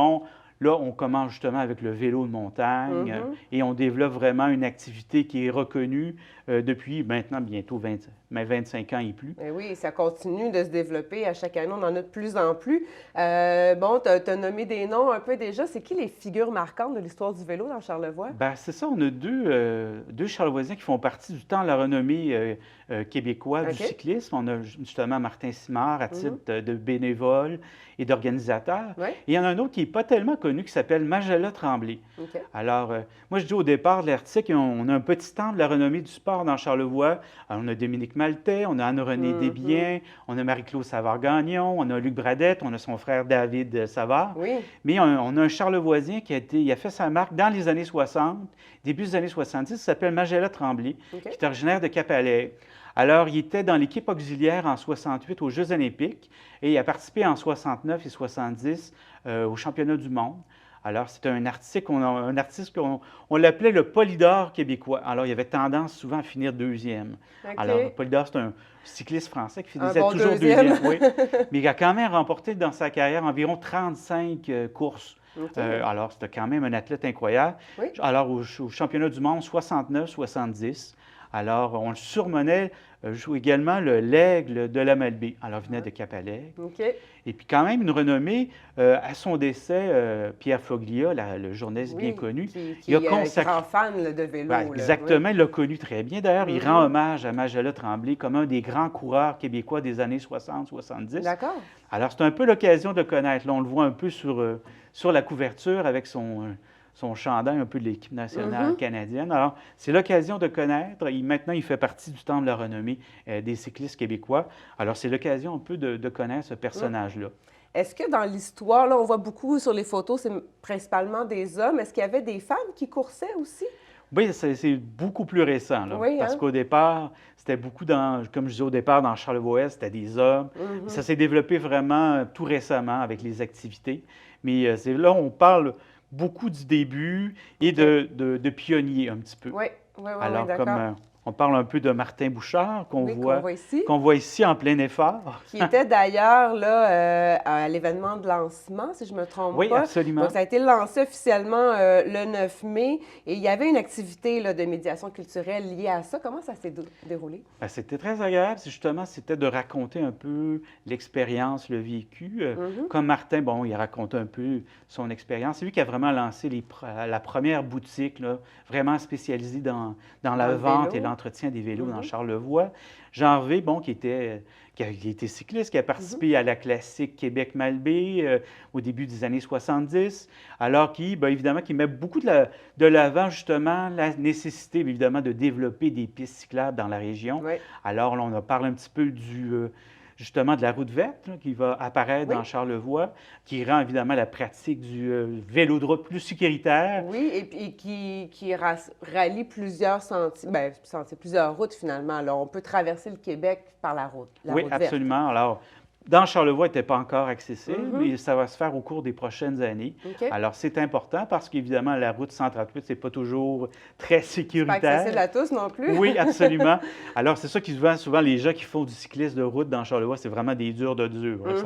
Speaker 5: là, on commence justement avec le vélo de montagne et on développe vraiment une activité qui est reconnue depuis maintenant bientôt 25 ans et plus.
Speaker 1: Et oui, ça continue de se développer. À chaque année, on en a de plus en plus. Tu as nommé des noms un peu déjà. C'est qui les figures marquantes de l'histoire du vélo dans Charlevoix?
Speaker 5: Bien, c'est ça. On a deux Charlevoisiens qui font partie du temps de la renommée québécoise du cyclisme. On a justement Martin Simard à titre de bénévole et d'organisateur. Et il y en a un autre qui n'est pas tellement connu qui s'appelle Magella Tremblay. Alors, moi, je dis au départ de l'article, on a un petit temps de la renommée du sport dans Charlevoix. Alors, on a Dominique Maltais, on a Anne-Renée Desbiens, on a Marie-Claude Savard-Gagnon, on a Luc Bradette, on a son frère David Savard. Mais on a un Charlevoisien qui a fait sa marque dans les années 60, début des années 70, qui s'appelle Magella Tremblay, qui est originaire de Cap-Allègre. Alors, il était dans l'équipe auxiliaire en 68 aux Jeux olympiques et il a participé en 69 et 70 aux championnats du monde. Alors, c'est un artiste qu'on l'appelait le Polydor québécois. Alors, il avait tendance souvent à finir deuxième. Alors, le Polydor, c'est un cycliste français qui finissait toujours deuxième. Mais il a quand même remporté dans sa carrière environ 35 courses. Alors, c'était quand même un athlète incroyable. Alors, au championnat du monde 69-70, alors, on le surnommait également l'aigle de la Malbaie. Alors, il venait de Cap-Allègre. Et puis, quand même, une renommée. À son décès, Pierre Foglia, le journaliste bien connu,
Speaker 1: il a consacré... grand fan de vélo.
Speaker 5: Exactement, il l'a connu très bien. D'ailleurs, il rend hommage à Magella Tremblay comme un des grands coureurs québécois des années 60-70.
Speaker 1: D'accord.
Speaker 5: Alors, c'est un peu l'occasion de connaître. Là, on le voit un peu sur la couverture avec son chandail un peu de l'équipe nationale canadienne. Alors, c'est l'occasion de connaître. Maintenant, il fait partie du temple de la renommée des cyclistes québécois. Alors, c'est l'occasion un peu de connaître ce personnage-là.
Speaker 1: Est-ce que dans l'histoire, là, on voit beaucoup sur les photos, c'est principalement des hommes. Est-ce qu'il y avait des femmes qui coursaient aussi?
Speaker 5: Oui, c'est beaucoup plus récent. Là, parce qu'au départ, c'était beaucoup comme je disais au départ, dans Charlevoix, c'était des hommes. Ça s'est développé vraiment tout récemment avec les activités. Mais là, on parle beaucoup du début et de pionniers un petit peu. Alors, comme on parle un peu de Martin Bouchard, qu'on voit ici en plein effort.
Speaker 1: Qui était d'ailleurs là à l'événement de lancement, si je ne me trompe pas.
Speaker 5: Oui, absolument.
Speaker 1: Donc, ça a été lancé officiellement le 9 mai. Et il y avait une activité là, de médiation culturelle liée à ça. Comment ça s'est déroulé?
Speaker 5: Bien, c'était très agréable. C'était de raconter un peu l'expérience, le vécu. Comme Martin, il racontait un peu son expérience. C'est lui qui a vraiment lancé la première boutique, là, vraiment spécialisée dans la vente et l'entretien des vélos dans Charlevoix. Jean Hervé, qui a été cycliste, qui a participé à la classique Québec-Malbaie au début des années 70, alors évidemment, qui met beaucoup de l'avant, justement, la nécessité, évidemment, de développer des pistes cyclables dans la région. Alors, là, on a parlé un petit peu justement de la route verte là, qui va apparaître dans Charlevoix, qui rend évidemment la pratique du vélo de route plus sécuritaire.
Speaker 1: Oui, et puis qui rallie plusieurs plusieurs routes finalement. Alors, on peut traverser le Québec par la route.
Speaker 5: Oui, absolument. Alors, dans Charlevoix, il n'était pas encore accessible, mais ça va se faire au cours des prochaines années. Alors, c'est important parce qu'évidemment, la route 138, ce n'est pas toujours très sécuritaire.
Speaker 1: Pas accessible à tous non plus.
Speaker 5: Oui, absolument. Alors, c'est ça qui souvent les gens qui font du cyclisme de route dans Charlevoix, c'est vraiment des durs de durs. Ils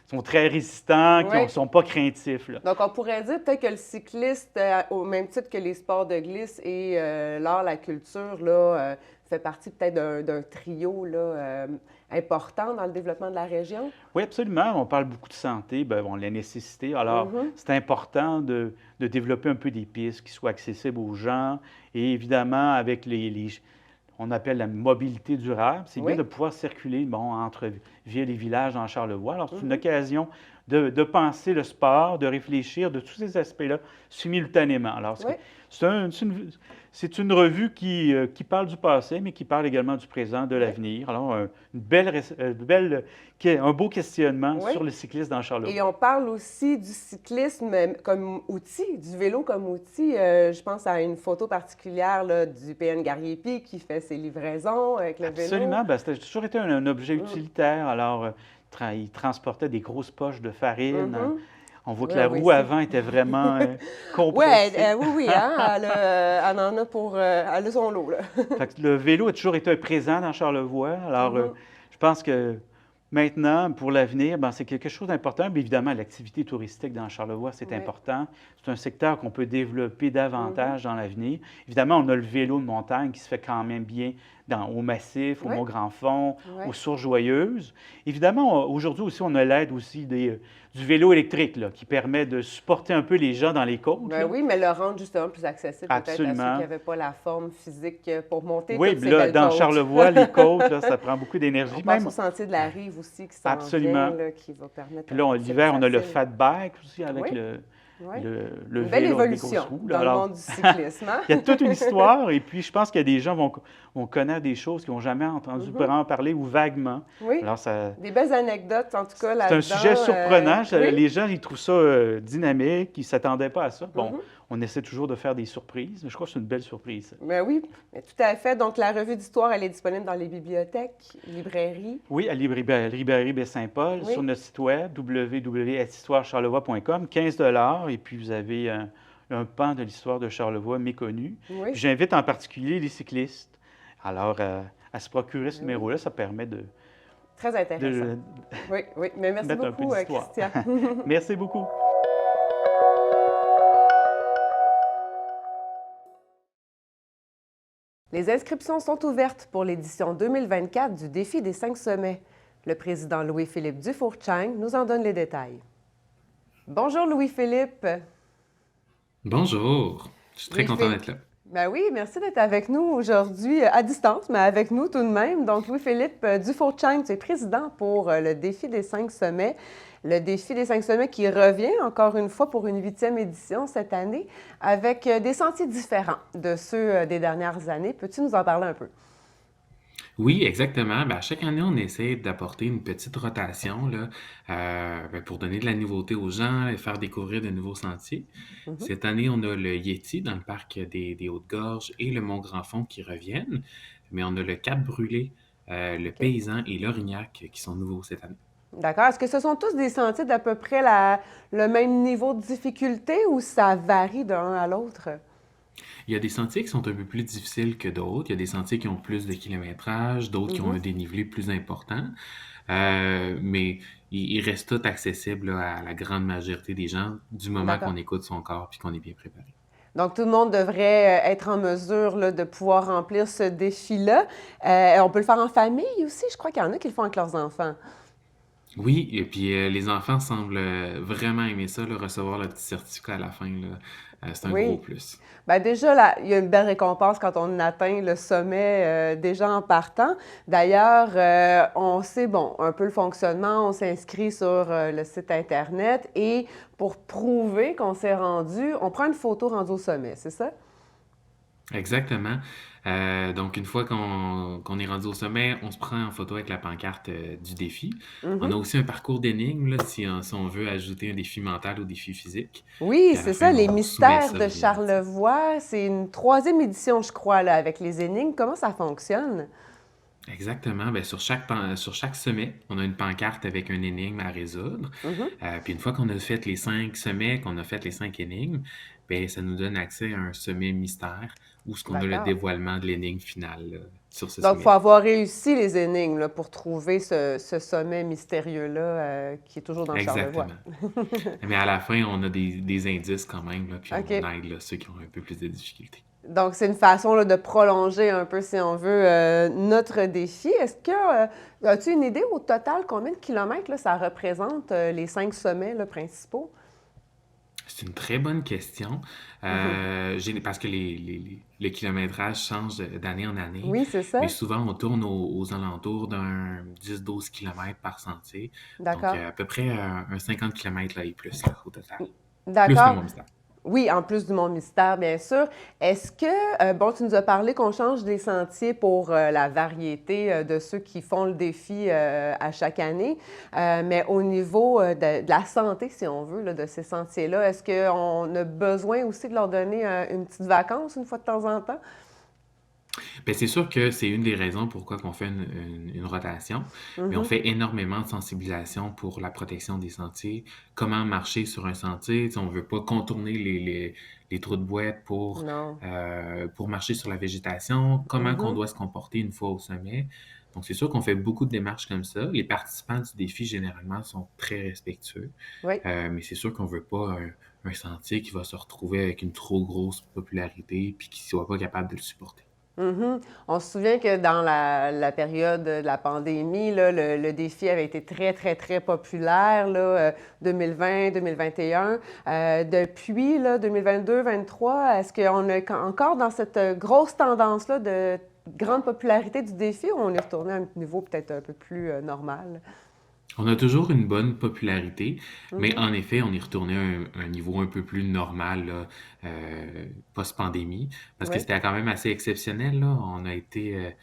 Speaker 5: sont très résistants, qui ne sont pas craintifs. Là.
Speaker 1: Donc, on pourrait dire peut-être que le cycliste, au même titre que les sports de glisse et l'art, la culture, là, fait partie peut-être d'un trio là, important dans le développement de la région?
Speaker 5: Oui, absolument. On parle beaucoup de santé, la nécessité. Alors, c'est important de développer un peu des pistes qui soient accessibles aux gens et évidemment, avec on appelle la mobilité durable. C'est bien de pouvoir circuler entre villes et villages dans Charlevoix. Alors, c'est une occasion de penser le c'est une revue qui parle du passé, mais qui parle également du présent, de
Speaker 1: Oui.
Speaker 5: l'avenir. Alors, un beau questionnement
Speaker 1: Oui.
Speaker 5: sur le cyclisme dans Charlevoix.
Speaker 1: Et on parle aussi du cyclisme comme outil, du vélo comme outil. Je pense à une photo particulière là, du PN Garriépi qui fait ses livraisons avec le vélo.
Speaker 5: Absolument. Ben, c'était toujours été un objet utilitaire. Alors, il transportait des grosses poches de farine.
Speaker 1: Mhm.
Speaker 5: On voit que
Speaker 1: Oui,
Speaker 5: la
Speaker 1: oui,
Speaker 5: roue avant était vraiment compressée.
Speaker 1: Oui, hein, elle en a pour... elle a son lot, là.
Speaker 5: Fait que le vélo a toujours été présent dans Charlevoix. Alors,
Speaker 1: Mhm.
Speaker 5: je pense que maintenant, pour l'avenir, ben, c'est quelque chose d'important. Mais évidemment, l'activité touristique dans Charlevoix, c'est
Speaker 1: Oui.
Speaker 5: important. C'est un secteur qu'on peut développer davantage dans l'avenir. Évidemment, on a le vélo de montagne qui se fait quand même bien au Massif, au
Speaker 1: Oui.
Speaker 5: Mont-Grand-Fond,
Speaker 1: Oui.
Speaker 5: aux Sources Joyeuses. Évidemment, aujourd'hui aussi, on a l'aide aussi du vélo électrique là, qui permet de supporter un peu les gens dans les côtes.
Speaker 1: Ben
Speaker 5: là.
Speaker 1: oui, mais le rendre justement plus accessible peut-être à ceux
Speaker 5: Absolument.
Speaker 1: qui n'avaient pas la forme physique pour monter
Speaker 5: Oui,
Speaker 1: toutes ces
Speaker 5: là,
Speaker 1: belles
Speaker 5: dans
Speaker 1: côtes.
Speaker 5: Charlevoix, les côtes, là, ça prend beaucoup
Speaker 1: On
Speaker 5: d'énergie.
Speaker 1: passe
Speaker 5: Même,
Speaker 1: au sentier de la Rive aussi qui s'en
Speaker 5: absolument.
Speaker 1: vient, là, qui va permettre...
Speaker 5: Puis là,
Speaker 1: c'est
Speaker 5: l'hiver,
Speaker 1: plus
Speaker 5: on a le
Speaker 1: facile.
Speaker 5: fat bike aussi avec
Speaker 1: Oui.
Speaker 5: le
Speaker 1: Oui.
Speaker 5: vélo
Speaker 1: Une belle
Speaker 5: avec des grosses
Speaker 1: évolution
Speaker 5: roues. là.
Speaker 1: dans le
Speaker 5: Alors,
Speaker 1: monde du cyclisme, hein?
Speaker 5: il y a toute une histoire. Et puis, je pense qu'il y a des gens vont connaître des choses qu'ils n'ont jamais entendu en parler ou vaguement.
Speaker 1: Oui.
Speaker 5: Alors,
Speaker 1: Des belles anecdotes, en tout cas,
Speaker 5: c'est
Speaker 1: là-dedans.
Speaker 5: un sujet surprenant.
Speaker 1: Oui.
Speaker 5: Les gens, ils trouvent ça dynamique. Ils ne s'attendaient pas à ça. Bon, on essaie toujours de faire des surprises. Mais je crois que c'est une belle surprise.
Speaker 1: Ben oui, mais tout à fait. Donc, la revue d'histoire, elle est disponible dans les bibliothèques, librairies.
Speaker 5: Oui, à la librairie Baie-Saint-Paul,
Speaker 1: Oui.
Speaker 5: sur notre site web www.histoirecharlevoix.com, 15 et puis vous avez un pan de l'histoire de Charlevoix méconnu.
Speaker 1: Oui.
Speaker 5: Puis j'invite en particulier les cyclistes alors à se procurer ce
Speaker 1: Oui.
Speaker 5: numéro-là, ça permet de
Speaker 1: Très intéressant. Oui, oui. Mais merci
Speaker 5: mettre un peu
Speaker 1: beaucoup,
Speaker 5: d'histoire.
Speaker 1: Christian.
Speaker 5: Merci beaucoup.
Speaker 1: Les inscriptions sont ouvertes pour l'édition 2024 du Défi des 5 sommets. Le président Louis-Philippe Dufourchang nous en donne les détails. Bonjour Louis-Philippe.
Speaker 6: Bonjour, je suis très content
Speaker 1: Louis-Philippe.
Speaker 6: d'être là.
Speaker 1: Ben oui, merci d'être avec nous aujourd'hui, à distance, mais avec nous tout de même. Donc, Louis-Philippe Dufourchang, tu es président pour le Défi des 5 sommets. Le Défi des 5 sommets qui revient encore une fois pour une 8e édition cette année, avec des sentiers différents de ceux des dernières années. Peux-tu nous en parler un peu?
Speaker 6: Oui, exactement. Ben, chaque année, on essaie d'apporter une petite rotation là, pour donner de la nouveauté aux gens et faire découvrir de nouveaux sentiers. Cette année, on a le Yéti dans le parc des Hautes-Gorges et le Mont-Grand-Fond qui reviennent, mais on a le Cap Brûlé, le Paysan et l'Orignac qui sont nouveaux cette année.
Speaker 1: D'accord. Est-ce que ce sont tous des sentiers d'à peu près le même niveau de difficulté ou ça varie d'un à l'autre?
Speaker 6: Il y a des sentiers qui sont un peu plus difficiles que d'autres. Il y a des sentiers qui ont plus de kilométrage, d'autres qui ont un dénivelé plus important. Mais ils restent tous accessibles là, à la grande majorité des gens du moment
Speaker 1: D'accord.
Speaker 6: qu'on écoute son corps puis qu'on est bien préparé.
Speaker 1: Donc, tout le monde devrait être en mesure là, de pouvoir remplir ce défi-là. On peut le faire en famille aussi. Je crois qu'il y en a qui le font avec leurs enfants.
Speaker 6: Oui, et puis les enfants semblent vraiment aimer ça, là, recevoir le petit certificat à la fin. Là. C'est un
Speaker 1: Oui.
Speaker 6: gros plus.
Speaker 1: Bien, déjà, là, il y a une belle récompense quand on atteint le sommet déjà en partant. D'ailleurs, on sait, bon, un peu le fonctionnement, on s'inscrit sur le site Internet et pour prouver qu'on s'est rendu, on prend une photo rendue au sommet, c'est ça?
Speaker 6: Exactement. Donc, une fois qu'on est rendu au sommet, on se prend en photo avec la pancarte du défi. On a aussi un parcours d'énigmes, là, si on veut ajouter un défi mental au défi physique.
Speaker 1: Oui,
Speaker 6: Puis à la
Speaker 1: c'est
Speaker 6: fin,
Speaker 1: ça, les
Speaker 6: on soumet
Speaker 1: mystères
Speaker 6: ça
Speaker 1: de
Speaker 6: via-
Speaker 1: Charlevoix. C'est une 3e édition, je crois, là, avec les énigmes. Comment ça fonctionne?
Speaker 6: Exactement. Ben, sur chaque sommet, on a une pancarte avec une énigme à résoudre. Puis une fois qu'on a fait les 5 sommets, qu'on a fait les 5 énigmes, ben, ça nous donne accès à un sommet mystère où ce qu'on a le
Speaker 1: D'accord.
Speaker 6: dévoilement de l'énigme finale là, sur ce
Speaker 1: Donc, il
Speaker 6: sommet.
Speaker 1: faut avoir réussi les énigmes là, pour trouver ce sommet mystérieux-là qui est toujours dans Charlevoix.
Speaker 6: Exactement. Mais à la fin, on a des indices quand même, là, puis
Speaker 1: OK.
Speaker 6: on aide là, ceux qui ont un peu plus de difficultés.
Speaker 1: Donc, c'est une façon là, de prolonger un peu, si on veut, notre défi. Est-ce que, as-tu une idée au total combien de kilomètres là, ça représente les 5 sommets là, principaux?
Speaker 6: C'est une très bonne question, parce que le kilométrage change d'année en année,
Speaker 1: Oui, c'est ça.
Speaker 6: mais souvent on tourne aux alentours d'un 10-12 km par sentier. Donc
Speaker 1: D'accord.
Speaker 6: à peu près un 50 km là, et plus là, au total. Plus le
Speaker 1: D'accord.
Speaker 6: Mont Mystère.
Speaker 1: Oui, en plus du Mont Mystère, bien sûr. Est-ce que, bon, tu nous as parlé qu'on change des sentiers pour la variété de ceux qui font le défi à chaque année, mais au niveau de la santé, si on veut, là, de ces sentiers-là, est-ce qu'on a besoin aussi de leur donner une petite vacance une fois de temps en temps?
Speaker 6: Bien, c'est sûr que c'est une des raisons pourquoi on fait une rotation, mais on fait énormément de sensibilisation pour la protection des sentiers, comment marcher sur un sentier. Tu sais, on ne veut pas contourner les trous de boîte
Speaker 1: Non.
Speaker 6: pour marcher sur la végétation, comment qu'on doit se comporter une fois au sommet. Donc, c'est sûr qu'on fait beaucoup de démarches comme ça. Les participants du défi, généralement, sont très respectueux,
Speaker 1: Oui.
Speaker 6: mais c'est sûr qu'on ne veut pas un sentier qui va se retrouver avec une trop grosse popularité puis qui ne soit pas capable de le supporter.
Speaker 1: Mhm. On se souvient que dans la période de la pandémie, là, le défi avait été très, très, très populaire, là, 2020, 2021. Depuis là, 2022-2023, est-ce qu'on est encore dans cette grosse tendance-là de grande popularité du défi ou on est retourné à un niveau peut-être un peu plus normal?
Speaker 6: On a toujours une bonne popularité, mais
Speaker 1: Mhm.
Speaker 6: en effet, on est retourné à un niveau un peu plus normal, là, post-pandémie, parce que
Speaker 1: Oui.
Speaker 6: c'était quand même assez exceptionnel, là. On a été,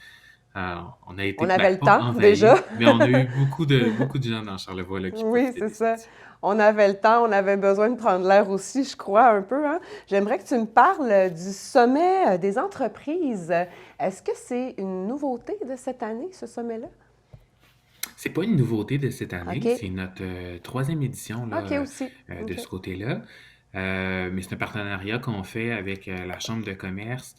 Speaker 1: On avait
Speaker 6: ben,
Speaker 1: le
Speaker 6: pas
Speaker 1: temps déjà.
Speaker 6: envahis, mais on a eu beaucoup de gens dans Charlevoix, là, qui
Speaker 1: Oui,
Speaker 6: profitaient
Speaker 1: c'est
Speaker 6: des
Speaker 1: ça.
Speaker 6: sentiers.
Speaker 1: On avait le temps, on avait besoin de prendre l'air aussi, je crois, un peu, hein. J'aimerais que tu me parles du sommet des entreprises. Est-ce que c'est une nouveauté de cette année, ce sommet-là?
Speaker 6: C'est pas une nouveauté de cette année,
Speaker 1: OK.
Speaker 6: c'est notre 3e édition,
Speaker 1: OK
Speaker 6: là,
Speaker 1: aussi.
Speaker 6: de
Speaker 1: OK.
Speaker 6: ce côté-là. Mais c'est un partenariat qu'on fait avec la Chambre de commerce.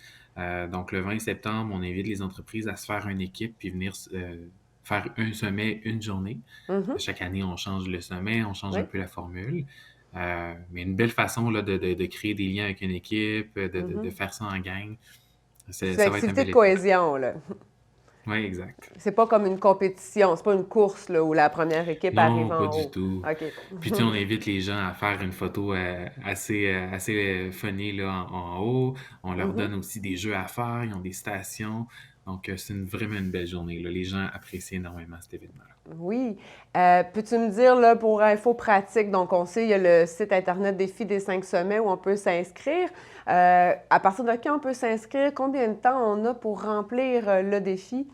Speaker 6: Donc, le 20 septembre, on invite les entreprises à se faire une équipe puis venir faire un sommet, une journée.
Speaker 1: Mhm.
Speaker 6: Chaque année, on change le sommet, on change un
Speaker 1: Oui.
Speaker 6: peu la formule. Mais une belle façon là, de créer des liens avec une équipe, de
Speaker 1: Mhm.
Speaker 6: faire ça en gang.
Speaker 1: C'est une
Speaker 6: Ça va être un
Speaker 1: activité
Speaker 6: bel
Speaker 1: de
Speaker 6: été.
Speaker 1: cohésion, là.
Speaker 6: Oui, exact.
Speaker 1: C'est pas comme une compétition, c'est pas une course, là, où la première équipe
Speaker 6: Non,
Speaker 1: arrive
Speaker 6: pas
Speaker 1: en
Speaker 6: du
Speaker 1: haut.
Speaker 6: tout.
Speaker 1: OK.
Speaker 6: Puis, tu sais, on invite les gens à faire une photo assez funny là, en haut. On leur
Speaker 1: Mhm.
Speaker 6: donne aussi des jeux à faire, ils ont des stations. Donc, c'est vraiment une belle journée, là. Les gens apprécient énormément cet événement-là.
Speaker 1: Oui. Peux-tu me dire, là, pour info pratique, donc on sait, il y a le site Internet Défi des 5 sommets où on peut s'inscrire. À partir de quand on peut s'inscrire? Combien de temps on a pour remplir le défi?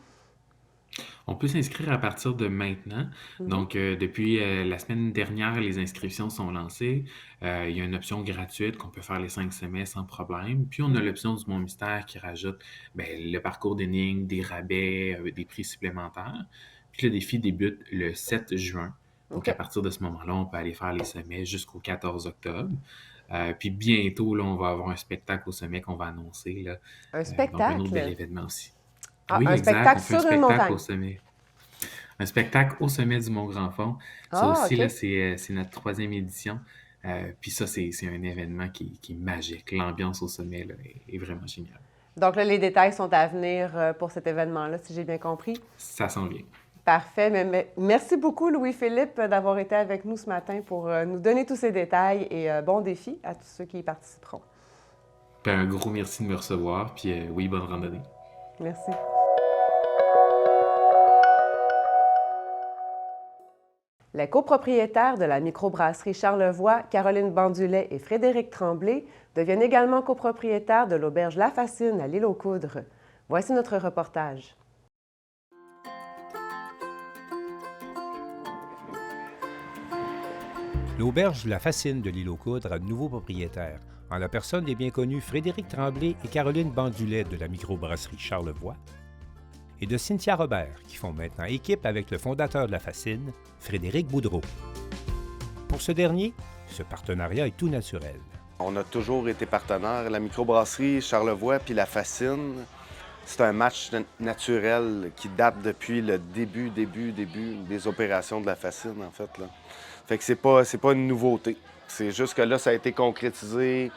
Speaker 6: On peut s'inscrire à partir de maintenant.
Speaker 1: Mhm.
Speaker 6: Donc, depuis la semaine dernière, les inscriptions sont lancées. Il y a une option gratuite qu'on peut faire les 5 sommets sans problème. Puis, on a
Speaker 1: Mhm.
Speaker 6: l'option du Mont Mystère qui rajoute ben, le parcours d'énigmes, des rabais, des prix supplémentaires. Puis, le défi débute le 7 juin. Donc, à
Speaker 1: OK.
Speaker 6: partir de ce moment-là, on peut aller faire les sommets jusqu'au 14 octobre. Puis, bientôt, là, on va avoir un spectacle au sommet qu'on va annoncer. Là.
Speaker 1: Un
Speaker 6: Donc, un autre bel
Speaker 1: spectacle?
Speaker 6: événement aussi.
Speaker 1: Ah,
Speaker 6: Oui,
Speaker 1: un
Speaker 6: exact.
Speaker 1: spectacle
Speaker 6: On fait un
Speaker 1: sur une
Speaker 6: spectacle au
Speaker 1: montagne.
Speaker 6: sommet. Un spectacle au sommet du Mont-Grand-Fond. Ça
Speaker 1: Ah,
Speaker 6: aussi, là,
Speaker 1: OK.
Speaker 6: c'est notre 3e édition. Puis ça, c'est un événement qui est magique. L'ambiance au sommet, là, est vraiment géniale.
Speaker 1: Donc là, les détails sont à venir pour cet événement-là, si j'ai bien compris.
Speaker 6: Ça s'en vient.
Speaker 1: Parfait. Mais merci beaucoup, Louis-Philippe, d'avoir été avec nous ce matin pour nous donner tous ces détails et bon défi à tous ceux qui y participeront.
Speaker 6: Puis un gros merci de me recevoir. Puis oui, bonne randonnée.
Speaker 1: Merci. Les copropriétaires de la microbrasserie Charlevoix, Caroline Bandulet et Frédéric Tremblay, deviennent également copropriétaires de l'auberge La Fascine à l'île aux Coudres. Voici notre reportage.
Speaker 7: L'auberge La Fascine de l'île aux Coudres a de nouveaux propriétaires, en la personne des bien connus Frédéric Tremblay et Caroline Bandulet de la microbrasserie Charlevoix, et de Cynthia Robert, qui font maintenant équipe avec le fondateur de La Fascine, Frédéric Boudreau. Pour ce dernier, ce partenariat est tout naturel.
Speaker 8: On a toujours été partenaires. La microbrasserie Charlevoix puis La Fascine, c'est un match naturel qui date depuis le début des opérations de La Fascine, en fait, là. Fait que c'est pas une nouveauté. C'est juste que là, ça a été concrétisé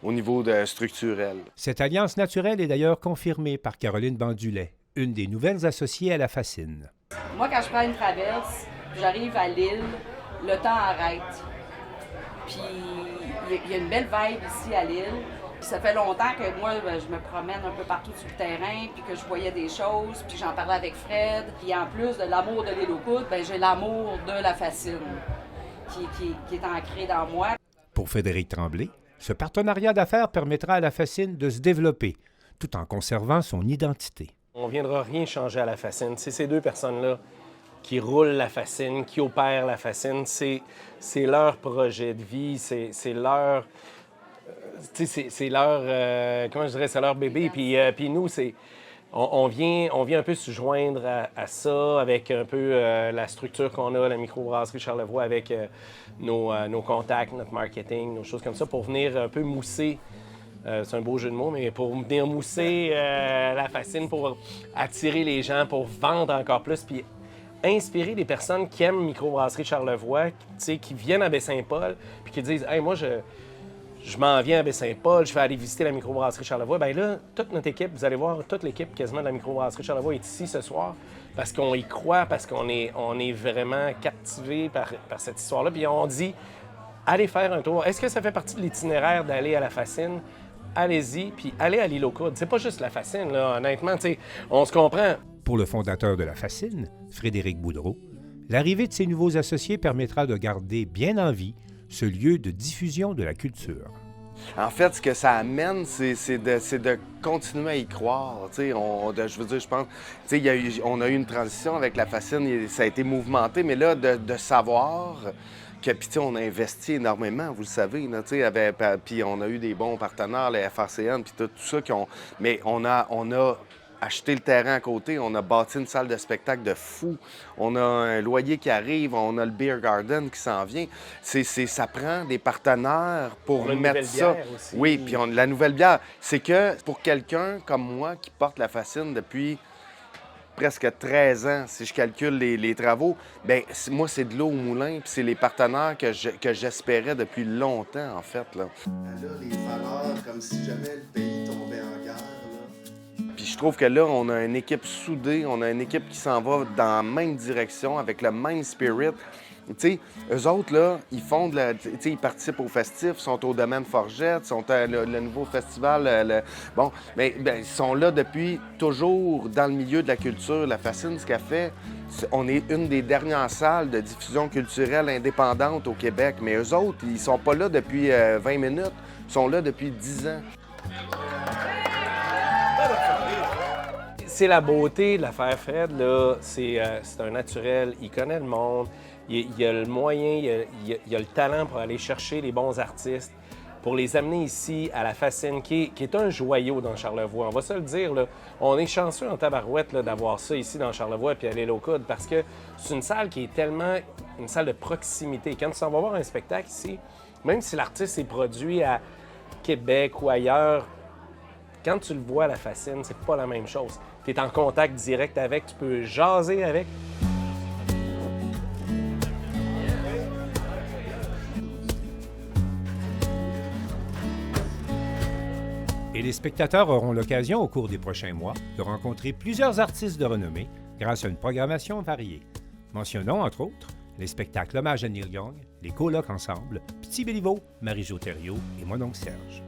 Speaker 8: au niveau structurel.
Speaker 7: Cette alliance naturelle est d'ailleurs confirmée par Caroline Bandulet, une des nouvelles associées à La Fascine.
Speaker 9: Moi, quand je prends une traverse, j'arrive à l'île, le temps arrête. Puis il y a une belle vibe ici à l'île. Puis ça fait longtemps que moi, je me promène un peu partout sur le terrain, puis que je voyais des choses, puis j'en parlais avec Fred. Puis en plus de l'amour de l'île aux Coudres, ben, j'ai l'amour de La Fascine qui est ancré dans moi.
Speaker 7: Pour Frédéric Tremblay, Ce partenariat d'affaires permettra à la Fascine de se développer, tout en conservant son identité.
Speaker 10: On ne viendra rien changer à la Fascine. C'est ces deux personnes-là qui roulent la Fascine, qui opèrent la Fascine. C'est leur projet de vie, c'est leur... c'est leur... comment je dirais? C'est leur bébé. Puis nous, on vient un peu se joindre à ça avec un peu la structure qu'on a, la microbrasserie Charlevoix, avec nos contacts, notre marketing, nos choses comme ça, pour venir un peu mousser, c'est un beau jeu de mots, mais pour venir mousser la Fascine, pour attirer les gens, pour vendre encore plus, puis inspirer des personnes qui aiment microbrasserie Charlevoix, qui viennent à Baie-Saint-Paul, puis qui disent « Hey, moi, je m'en viens à Baie-Saint-Paul, je vais aller visiter la microbrasserie Charlevoix. » Bien là, toute notre équipe, vous allez voir, toute l'équipe quasiment de la microbrasserie Charlevoix est ici ce soir parce qu'on y croit, parce qu'on est vraiment captivés par cette histoire-là. Puis on dit, allez faire un tour. Est-ce que ça fait partie de l'itinéraire d'aller à la Fascine? Allez-y, puis allez à l'île aux Coudres. C'est pas juste la Fascine, là, honnêtement, on se comprend.
Speaker 7: Pour le fondateur de la Fascine, Frédéric Boudreau, l'arrivée de ces nouveaux associés permettra de garder bien en vie ce lieu de diffusion de la culture.
Speaker 8: En fait, ce que ça amène, c'est de continuer à y croire. Je veux dire, je pense, on a eu une transition avec la Fascine, ça a été mouvementé, mais là, de savoir que, puis on a investi énormément, vous le savez, puis on a eu des bons partenaires, les FRCN, puis tout ça, mais on a acheté le terrain à côté, on a bâti une salle de spectacle de fou, on a un loyer qui arrive, on a le Beer Garden qui s'en vient. Ça prend des partenaires pour mettre ça.
Speaker 10: Aussi.
Speaker 8: Oui, puis la nouvelle bière, c'est que pour quelqu'un comme moi qui porte la Fascine depuis presque 13 ans, si je calcule les travaux, bien, moi, c'est de l'eau au moulin, puis c'est les partenaires que j'espérais depuis longtemps, en fait. Là, les valeurs, comme si jamais le pays tombait en guerre. Puis je trouve que là, on a une équipe soudée, on a une équipe qui s'en va dans la même direction, avec le même spirit. Tu sais, eux autres, là, ils font ils participent au festif, sont au domaine Forgette, sont à le nouveau festival. Bon, mais ils sont là depuis toujours dans le milieu de la culture. La Fascine, ce qu'elle fait, on est une des dernières salles de diffusion culturelle indépendante au Québec. Mais eux autres, ils sont pas là depuis 20 minutes, ils sont là depuis 10 ans.
Speaker 10: C'est la beauté de l'affaire Fred, là. C'est un naturel, il connaît le monde, il a le moyen, il a le talent pour aller chercher les bons artistes, pour les amener ici à la Fascine, qui est un joyau dans Charlevoix. On va se le dire, là. On est chanceux en tabarouette là, d'avoir ça ici dans Charlevoix puis à l'île aux Coudres, parce que c'est une salle qui est tellement une salle de proximité. Quand tu s'en vas voir un spectacle ici, même si l'artiste est produit à Québec ou ailleurs, quand tu le vois à la Fascine, c'est pas la même chose. Tu es en contact direct avec, tu peux jaser avec.
Speaker 7: Et les spectateurs auront l'occasion au cours des prochains mois de rencontrer plusieurs artistes de renommée grâce à une programmation variée. Mentionnons entre autres les spectacles Hommage à Neil Young, les Colocs Ensemble, Petit Béliveau, Marie-Jo Thériault et mon oncle Serge.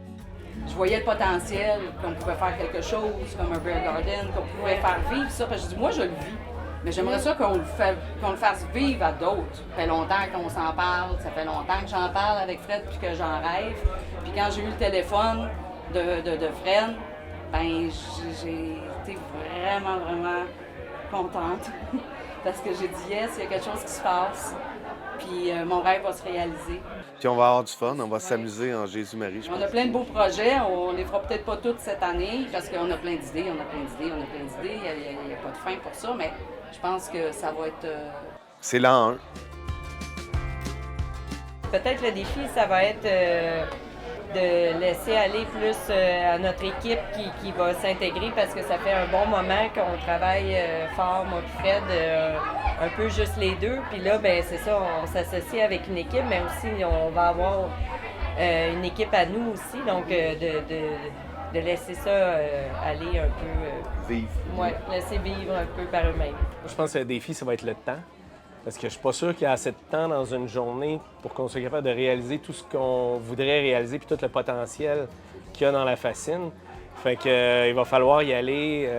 Speaker 9: Je voyais le potentiel, qu'on pouvait faire quelque chose, comme un Beer Garden, qu'on pouvait faire vivre ça. Parce que je dis, moi, je le vis. Mais j'aimerais ça qu'on le fasse vivre à d'autres. Ça fait longtemps qu'on s'en parle, ça fait longtemps que j'en parle avec Fred puis que j'en rêve. Puis quand j'ai eu le téléphone de Fred, ben j'ai été vraiment, vraiment contente. Parce que j'ai dit, yes, il y a quelque chose qui se passe. Puis mon rêve va se réaliser.
Speaker 8: Puis on va avoir du fun, on va s'amuser en Jésus-Marie, je pense.
Speaker 9: On a plein de beaux projets, on les fera peut-être pas toutes cette année, parce qu'on a plein d'idées, il n'y a pas de fin pour ça, mais je pense que ça va être...
Speaker 8: C'est l'an 1.
Speaker 11: Peut-être le défi, ça va être de laisser aller plus à notre équipe qui va s'intégrer, parce que ça fait un bon moment qu'on travaille fort, moi et Fred, un peu juste les deux. Puis là, ben c'est ça, on s'associe avec une équipe, mais aussi on va avoir une équipe à nous aussi, donc de laisser ça aller un peu...
Speaker 8: Vivre.
Speaker 11: Oui, laisser vivre un peu par eux-mêmes.
Speaker 10: Je pense que le défi, ça va être le temps. Parce que je suis pas sûr qu'il y a assez de temps dans une journée pour qu'on soit capable de réaliser tout ce qu'on voudrait réaliser puis tout le potentiel qu'il y a dans la Fascine. Fait que il va falloir y aller.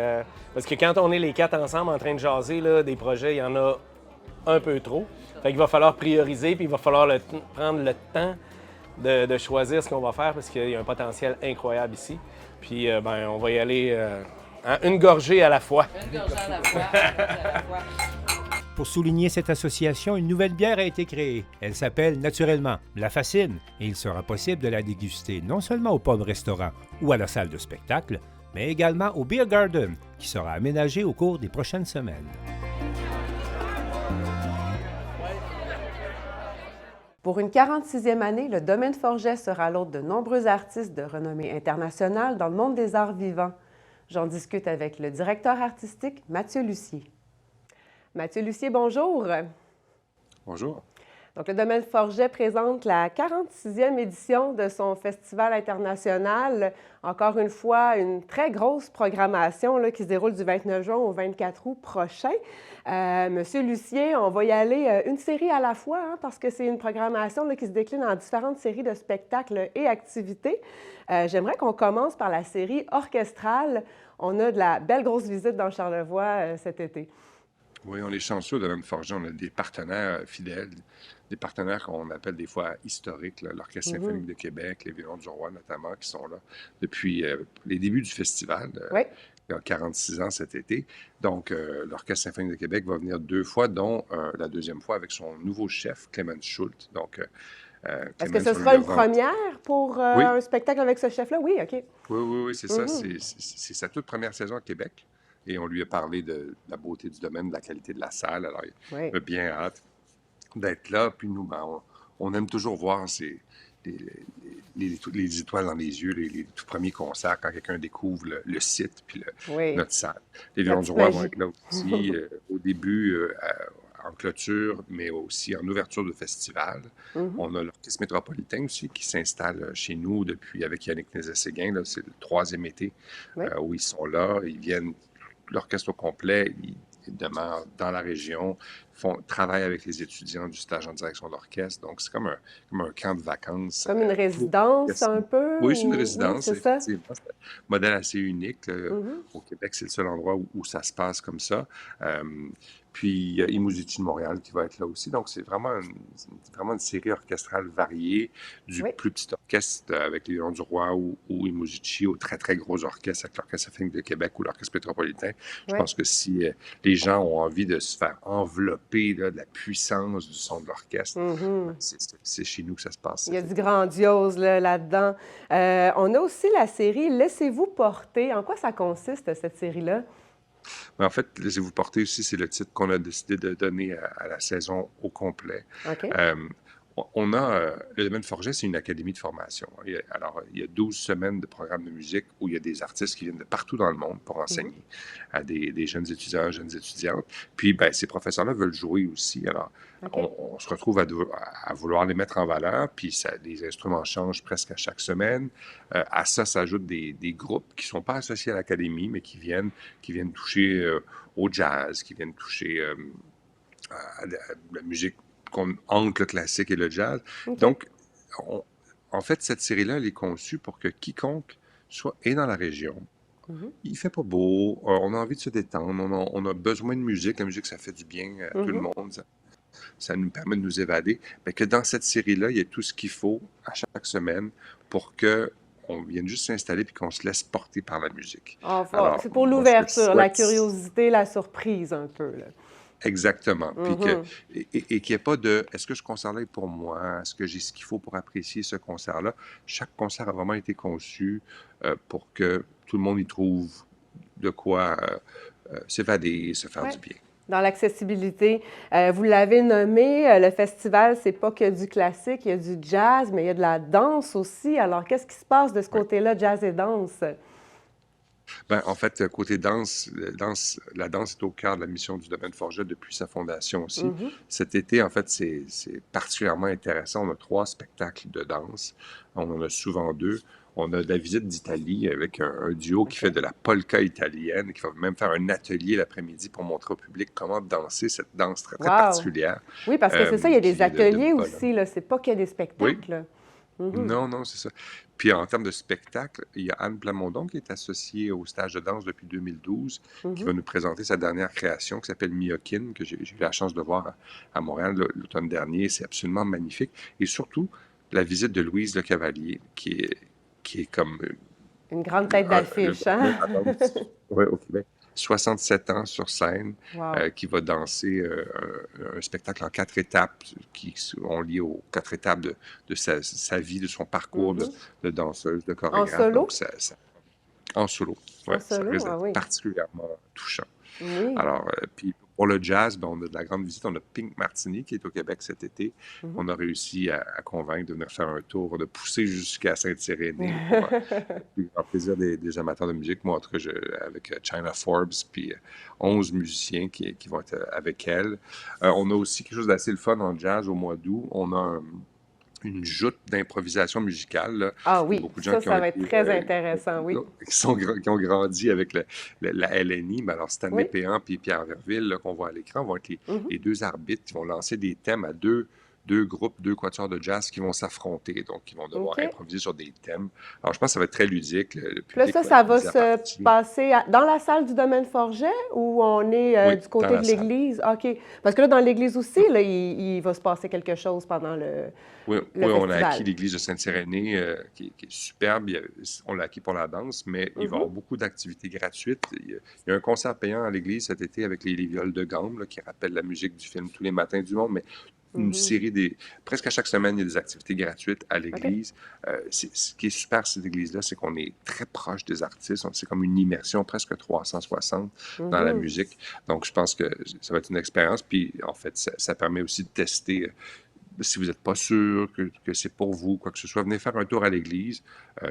Speaker 10: Parce que quand on est les quatre ensemble en train de jaser là, des projets, il y en a un peu trop. Fait qu'il va falloir prioriser puis il va falloir prendre le temps de choisir ce qu'on va faire parce qu'il y a un potentiel incroyable ici. Puis, on va y aller une gorgée à la fois.
Speaker 9: Une gorgée à la fois. Une gorgée à la fois.
Speaker 7: Pour souligner cette association, une nouvelle bière a été créée. Elle s'appelle naturellement La Fascine et il sera possible de la déguster non seulement au pub restaurant ou à la salle de spectacle, mais également au Beer Garden qui sera aménagé au cours des prochaines semaines.
Speaker 1: Pour une 46e année, le Domaine Forget sera l'hôte de nombreux artistes de renommée internationale dans le monde des arts vivants. J'en discute avec le directeur artistique Mathieu Lucier. Mathieu Lucier, bonjour.
Speaker 12: Bonjour.
Speaker 1: Donc, le Domaine Forget présente la 46e édition de son festival international. Encore une fois, une très grosse programmation là, qui se déroule du 29 juin au 24 août prochain. Monsieur Lucier, on va y aller une série à la fois hein, parce que c'est une programmation là, qui se décline en différentes séries de spectacles et activités. J'aimerais qu'on commence par la série orchestrale. On a de la belle grosse visite dans Charlevoix cet été.
Speaker 12: Oui, on est chanceux au Domaine Forget. On a des partenaires fidèles, des partenaires qu'on appelle des fois historiques, l'Orchestre symphonique de Québec, les Violons du Roi notamment, qui sont là depuis les débuts du festival.
Speaker 1: Oui.
Speaker 12: Il y a 46 ans cet été. Donc, l'Orchestre symphonique de Québec va venir 2 fois, dont la deuxième fois avec son nouveau chef, Clemens Schultz. Donc,
Speaker 1: est-ce que ce sera une première pour
Speaker 12: Oui.
Speaker 1: un spectacle avec ce chef-là? Oui, OK.
Speaker 12: Oui, c'est ça. C'est sa toute première saison à Québec. Et on lui a parlé de la beauté du domaine, de la qualité de la salle. Alors, il a bien hâte d'être là. Puis nous, on aime toujours voir les étoiles dans les yeux, les tout premiers concerts, quand quelqu'un découvre le site puis notre salle. Les Violons du Roi vont être là aussi au début, en clôture, mais aussi en ouverture de festival. On a l'Orchestre métropolitain aussi qui s'installe chez nous depuis, avec Yannick Nézet-Séguin. C'est le 3e été où ils sont là. Ils viennent, l'orchestre au complet, ils demeurent dans la région, travaillent avec les étudiants du stage en direction d'orchestre. Donc, c'est comme un camp de vacances.
Speaker 1: Comme une résidence un peu?
Speaker 12: Oui, c'est une résidence.
Speaker 1: Oui, c'est ça.
Speaker 12: C'est un modèle assez unique. Au Québec, c'est le seul endroit où ça se passe comme ça. Puis, il y a Imousici de Montréal qui va être là aussi. Donc, c'est vraiment une série orchestrale variée, du plus petit orchestre avec les Violons du Roi ou Imousici au très, très gros orchestre avec l'Orchestre symphonique de Québec ou l'Orchestre métropolitain. Je pense que si les gens ont envie de se faire envelopper là, de la puissance du son de l'orchestre, c'est chez nous que ça se passe.
Speaker 1: Il y a du grandiose là-dedans. On a aussi la série « Laissez-vous porter ». En quoi ça consiste, cette série-là?
Speaker 12: Mais en fait, Laissez-vous porter aussi, c'est le titre qu'on a décidé de donner à la saison au complet.
Speaker 1: OK.
Speaker 12: On a, le Domaine Forget, c'est une académie de formation. Alors, il y a 12 semaines de programme de musique où il y a des artistes qui viennent de partout dans le monde pour enseigner à des jeunes étudiants, jeunes étudiantes. Puis, ces professeurs-là veulent jouer aussi. Alors, on se retrouve à vouloir les mettre en valeur, puis les instruments changent presque à chaque semaine. À ça s'ajoutent des groupes qui ne sont pas associés à l'académie, mais qui viennent toucher au jazz, qui viennent toucher à la musique entre le classique et le jazz. Donc, en fait, cette série-là, elle est conçue pour que quiconque est dans la région. Il fait pas beau, on a envie de se détendre, on a besoin de musique. La musique, ça fait du bien à tout le monde. Ça nous permet de nous évader. Mais que dans cette série-là, il y a tout ce qu'il faut à chaque semaine pour qu'on vienne juste s'installer et qu'on se laisse porter par la musique.
Speaker 1: C'est pour l'ouverture, la curiosité, la surprise un peu. Là.
Speaker 12: Exactement. Puis et qu'il n'y ait pas de « est-ce que ce concert-là est pour moi? Est-ce que j'ai ce qu'il faut pour apprécier ce concert-là? » Chaque concert a vraiment été conçu pour que tout le monde y trouve de quoi s'évader, se faire du bien.
Speaker 1: Dans l'accessibilité, vous l'avez nommé, le festival, c'est pas que du classique, il y a du jazz, mais il y a de la danse aussi. Alors, qu'est-ce qui se passe de ce côté-là, jazz et danse?
Speaker 12: En fait, côté danse, la danse est au cœur de la mission du Domaine Forget depuis sa fondation aussi. Cet été, en fait, c'est particulièrement intéressant. On a 3 spectacles de danse. On en a souvent 2. On a de la visite d'Italie avec un duo qui fait de la polka italienne, qui va même faire un atelier l'après-midi pour montrer au public comment danser cette danse très, très particulière.
Speaker 1: Oui, parce que c'est ça, il y a des ateliers aussi, là. C'est pas qu'il y a des spectacles.
Speaker 12: Non, c'est ça. Puis en termes de spectacle, il y a Anne Plamondon qui est associée au stage de danse depuis 2012, qui va nous présenter sa dernière création qui s'appelle Myokin, que j'ai eu la chance de voir à Montréal l'automne dernier. C'est absolument magnifique. Et surtout, la visite de Louise Le Cavalier, qui est comme
Speaker 1: Une grande tête d'affiche, hein?
Speaker 12: Oui, au Québec. 67 ans sur scène,
Speaker 1: Wow.
Speaker 12: qui va danser un spectacle en 4 étapes qui sont liées aux 4 étapes de sa vie, de son parcours de danseuse, de
Speaker 1: En
Speaker 12: chorégraphe.
Speaker 1: solo?
Speaker 12: Donc, en solo.
Speaker 1: En
Speaker 12: Ouais, ça
Speaker 1: solo,
Speaker 12: risque
Speaker 1: ah
Speaker 12: d'être
Speaker 1: oui.
Speaker 12: particulièrement touchant.
Speaker 1: Oui.
Speaker 12: Alors, puis pour le jazz, ben, on a de la grande visite. On a Pink Martini qui est au Québec cet été. On a réussi à convaincre de venir faire un tour, de pousser jusqu'à Sainte-Irénée pour le plus grand plaisir des amateurs de musique. Moi, en tout cas, avec China Forbes, puis 11 musiciens qui vont être avec elle. On a aussi quelque chose d'assez le fun en jazz au mois d'août. On a une joute d'improvisation musicale. Là.
Speaker 1: Ah
Speaker 12: Il y a
Speaker 1: oui,
Speaker 12: beaucoup de gens qui ont
Speaker 1: ça va être
Speaker 12: été,
Speaker 1: très intéressant, oui.
Speaker 12: qui ont grandi avec la LNI. Mais alors, Stanley
Speaker 1: Oui.
Speaker 12: Péan et Pierre Verville, là, qu'on voit à l'écran, vont être
Speaker 1: Mhm.
Speaker 12: les deux arbitres qui vont lancer des thèmes à deux groupes, 2 quatuors de jazz qui vont s'affronter. Donc, ils vont devoir
Speaker 1: OK.
Speaker 12: improviser sur des thèmes. Alors, je pense que ça va être très ludique. Le
Speaker 1: Puis là,
Speaker 12: public
Speaker 1: ça
Speaker 12: être
Speaker 1: va
Speaker 12: mis à partie.
Speaker 1: se passer dans la salle du domaine Forget ou on est
Speaker 12: Oui,
Speaker 1: du
Speaker 12: dans
Speaker 1: côté
Speaker 12: la
Speaker 1: de
Speaker 12: salle.
Speaker 1: l'église? OK. Parce que là, dans l'église aussi, là, il va se passer quelque chose pendant le
Speaker 12: Oui,
Speaker 1: le
Speaker 12: on a acquis
Speaker 1: festival.
Speaker 12: l'église de Sainte-Irénée, qui est superbe. On l'a acquis pour la danse, mais il va y avoir beaucoup d'activités gratuites. Il y a un concert payant à l'église cet été avec les viols de gamme, là, qui rappellent la musique du film Tous les matins du monde, mais une série presque à chaque semaine, il y a des activités gratuites à
Speaker 1: OK.
Speaker 12: l'église. Ce qui est super, cette église-là, c'est qu'on est très proche des artistes. C'est comme une immersion presque 360 dans la
Speaker 1: Mhm.
Speaker 12: musique. Donc, je pense que ça va être une expérience. Puis, en fait, ça permet aussi de tester. Si vous n'êtes pas sûr que c'est pour vous, quoi que ce soit, venez faire un tour à l'église.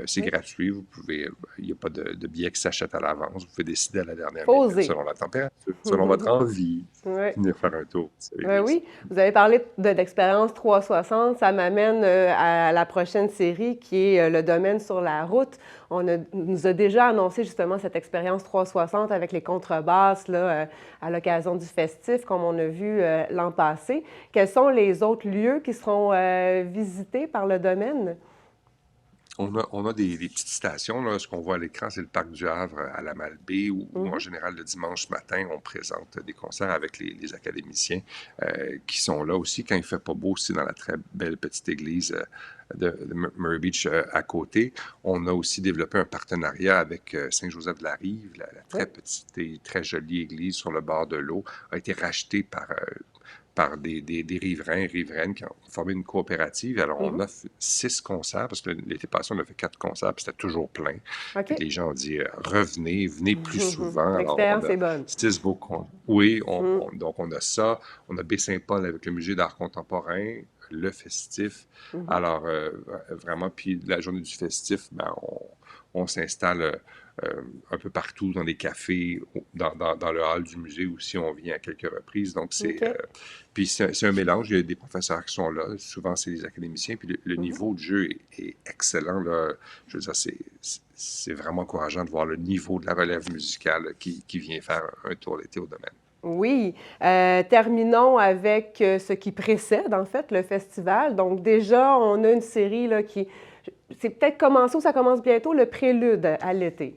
Speaker 12: C'est
Speaker 1: Oui.
Speaker 12: gratuit. Vous pouvez, il n'y a pas de billets qui s'achètent à l'avance. Vous pouvez décider à la dernière
Speaker 1: Faut
Speaker 12: minute,
Speaker 1: oser.
Speaker 12: selon la température, selon votre envie,
Speaker 1: Oui.
Speaker 12: venir faire un tour à
Speaker 1: Ben
Speaker 12: l'église.
Speaker 1: oui, vous avez parlé d'expérience 360. Ça m'amène à la prochaine série qui est Le domaine sur la route. Nous a déjà annoncé justement cette expérience 360 avec les contrebasses là, à l'occasion du festif, comme on a vu l'an passé. Quels sont les autres lieux qui seront visités par le domaine?
Speaker 12: On a des petites stations. Là. Ce qu'on voit à l'écran, c'est le parc du Havre à la Malbaie, où en général, le dimanche matin, on présente des concerts avec les académiciens qui sont là aussi quand il ne fait pas beau, aussi dans la très belle petite église de Murray Beach à côté. On a aussi développé un partenariat avec Saint-Joseph-de-la-Rive, la très petite et très jolie église sur le bord de l'eau, a été rachetée par des riverains et riveraines qui ont formé une coopérative. Alors, on offre 6 concerts, parce que l'été passé, on a fait 4 concerts, puis c'était toujours plein.
Speaker 1: OK.
Speaker 12: Fait que les gens ont dit revenez, venez plus souvent. Alors,
Speaker 1: L'expérience
Speaker 12: on a
Speaker 1: est bonne.
Speaker 12: 6 beaux concerts. Oui, donc on a ça. On a Baie-Saint-Paul avec le Musée d'art contemporain, le festif. Alors, vraiment, puis la journée du festif, ben, on s'installe un peu partout dans des cafés, dans le hall du musée aussi, on vient à quelques reprises. Donc, puis c'est un mélange. Il y a des professeurs qui sont là. Souvent, c'est des académiciens. Puis le niveau de jeu est excellent. Là. Je veux dire, c'est vraiment encourageant de voir le niveau de la relève musicale qui vient faire un tour l'été au domaine.
Speaker 1: Oui. Terminons avec ce qui précède, en fait, le festival. Donc, déjà, on a une série là, qui... C'est peut-être commencé ou ça commence bientôt, le prélude à l'été.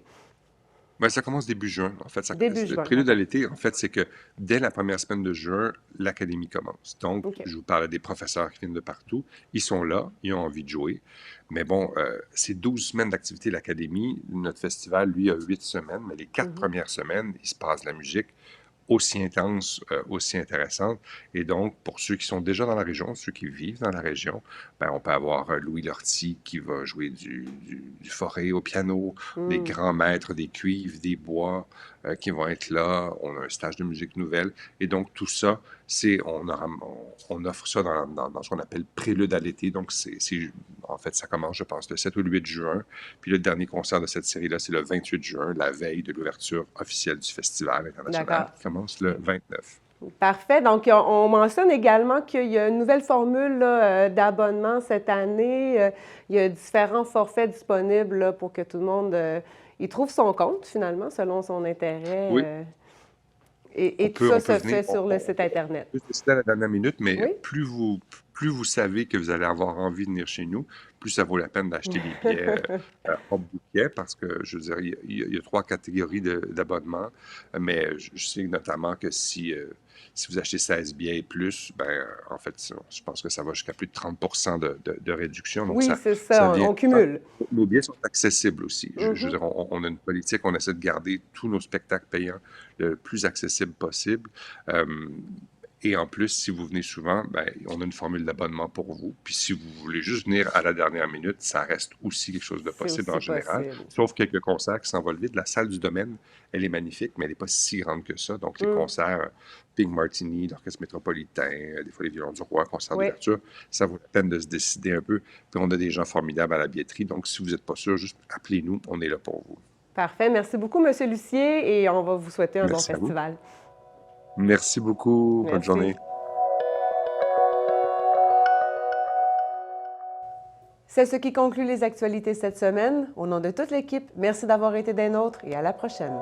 Speaker 12: Bien, ça commence début juin. En fait,
Speaker 1: Début
Speaker 12: le
Speaker 1: juin.
Speaker 12: prélude à l'été, en fait, c'est que dès la première semaine de juin, l'académie commence. Donc,
Speaker 1: OK.
Speaker 12: je vous parlais des professeurs qui viennent de partout. Ils sont là, ils ont envie de jouer. Mais bon, c'est 12 semaines d'activité de l'académie. Notre festival, lui, a 8 semaines. Mais les 4 premières semaines, il se passe de la musique aussi intense, aussi intéressante. Et donc, pour ceux qui sont déjà dans la région, ceux qui vivent dans la région, ben, on peut avoir Louis Lortie qui va jouer du forêt au piano, des grands maîtres des cuivres, des bois qui vont être là. On a un stage de musique nouvelle. Et donc, tout ça, on offre ça dans ce qu'on appelle prélude à l'été. Donc, en fait, ça commence, je pense, le 7 ou le 8 juin. Puis le dernier concert de cette série-là, c'est le 28 juin, la veille de l'ouverture officielle du Festival international,
Speaker 1: D'accord.
Speaker 12: qui commence le 29.
Speaker 1: Parfait. Donc, on mentionne également qu'il y a une nouvelle formule là, d'abonnement cette année. Il y a différents forfaits disponibles là, pour que tout le monde y trouve son compte, finalement, selon son intérêt.
Speaker 12: Oui.
Speaker 1: Et tout ça se fait sur le site Internet.
Speaker 12: On peut décider à la dernière minute, mais
Speaker 1: Oui.
Speaker 12: plus plus vous savez que vous allez avoir envie de venir chez nous, plus ça vaut la peine d'acheter des billets hors bouquet parce que, je veux dire, il y a 3 catégories d'abonnements, mais je sais notamment que si vous achetez 16 billets et plus, ben, en fait, je pense que ça va jusqu'à plus de 30 de réduction. Donc
Speaker 1: Oui, c'est ça, on cumule.
Speaker 12: Nos billets sont accessibles aussi. Je veux dire, on a une politique, on essaie de garder tous nos spectacles payants le plus accessible possible. Et en plus, si vous venez souvent, ben, on a une formule d'abonnement pour vous. Puis si vous voulez juste venir à la dernière minute, ça reste aussi quelque chose de possible en général. Sauf quelques concerts qui s'envolent vite. La salle du domaine, elle est magnifique, mais elle n'est pas si grande que ça. Donc les concerts, Pink Martini, l'Orchestre métropolitain, des fois les Violons du Roi, concert d'ouverture, ça vaut la peine de se décider un peu. Puis on a des gens formidables à la billetterie. Donc si vous n'êtes pas sûr, juste appelez-nous, on est là pour vous.
Speaker 1: Parfait. Merci beaucoup, M. Lucier, et on va vous souhaiter un bon festival.
Speaker 12: Merci beaucoup. Bonne journée.
Speaker 1: C'est ce qui conclut les actualités cette semaine. Au nom de toute l'équipe, merci d'avoir été des nôtres et à la prochaine.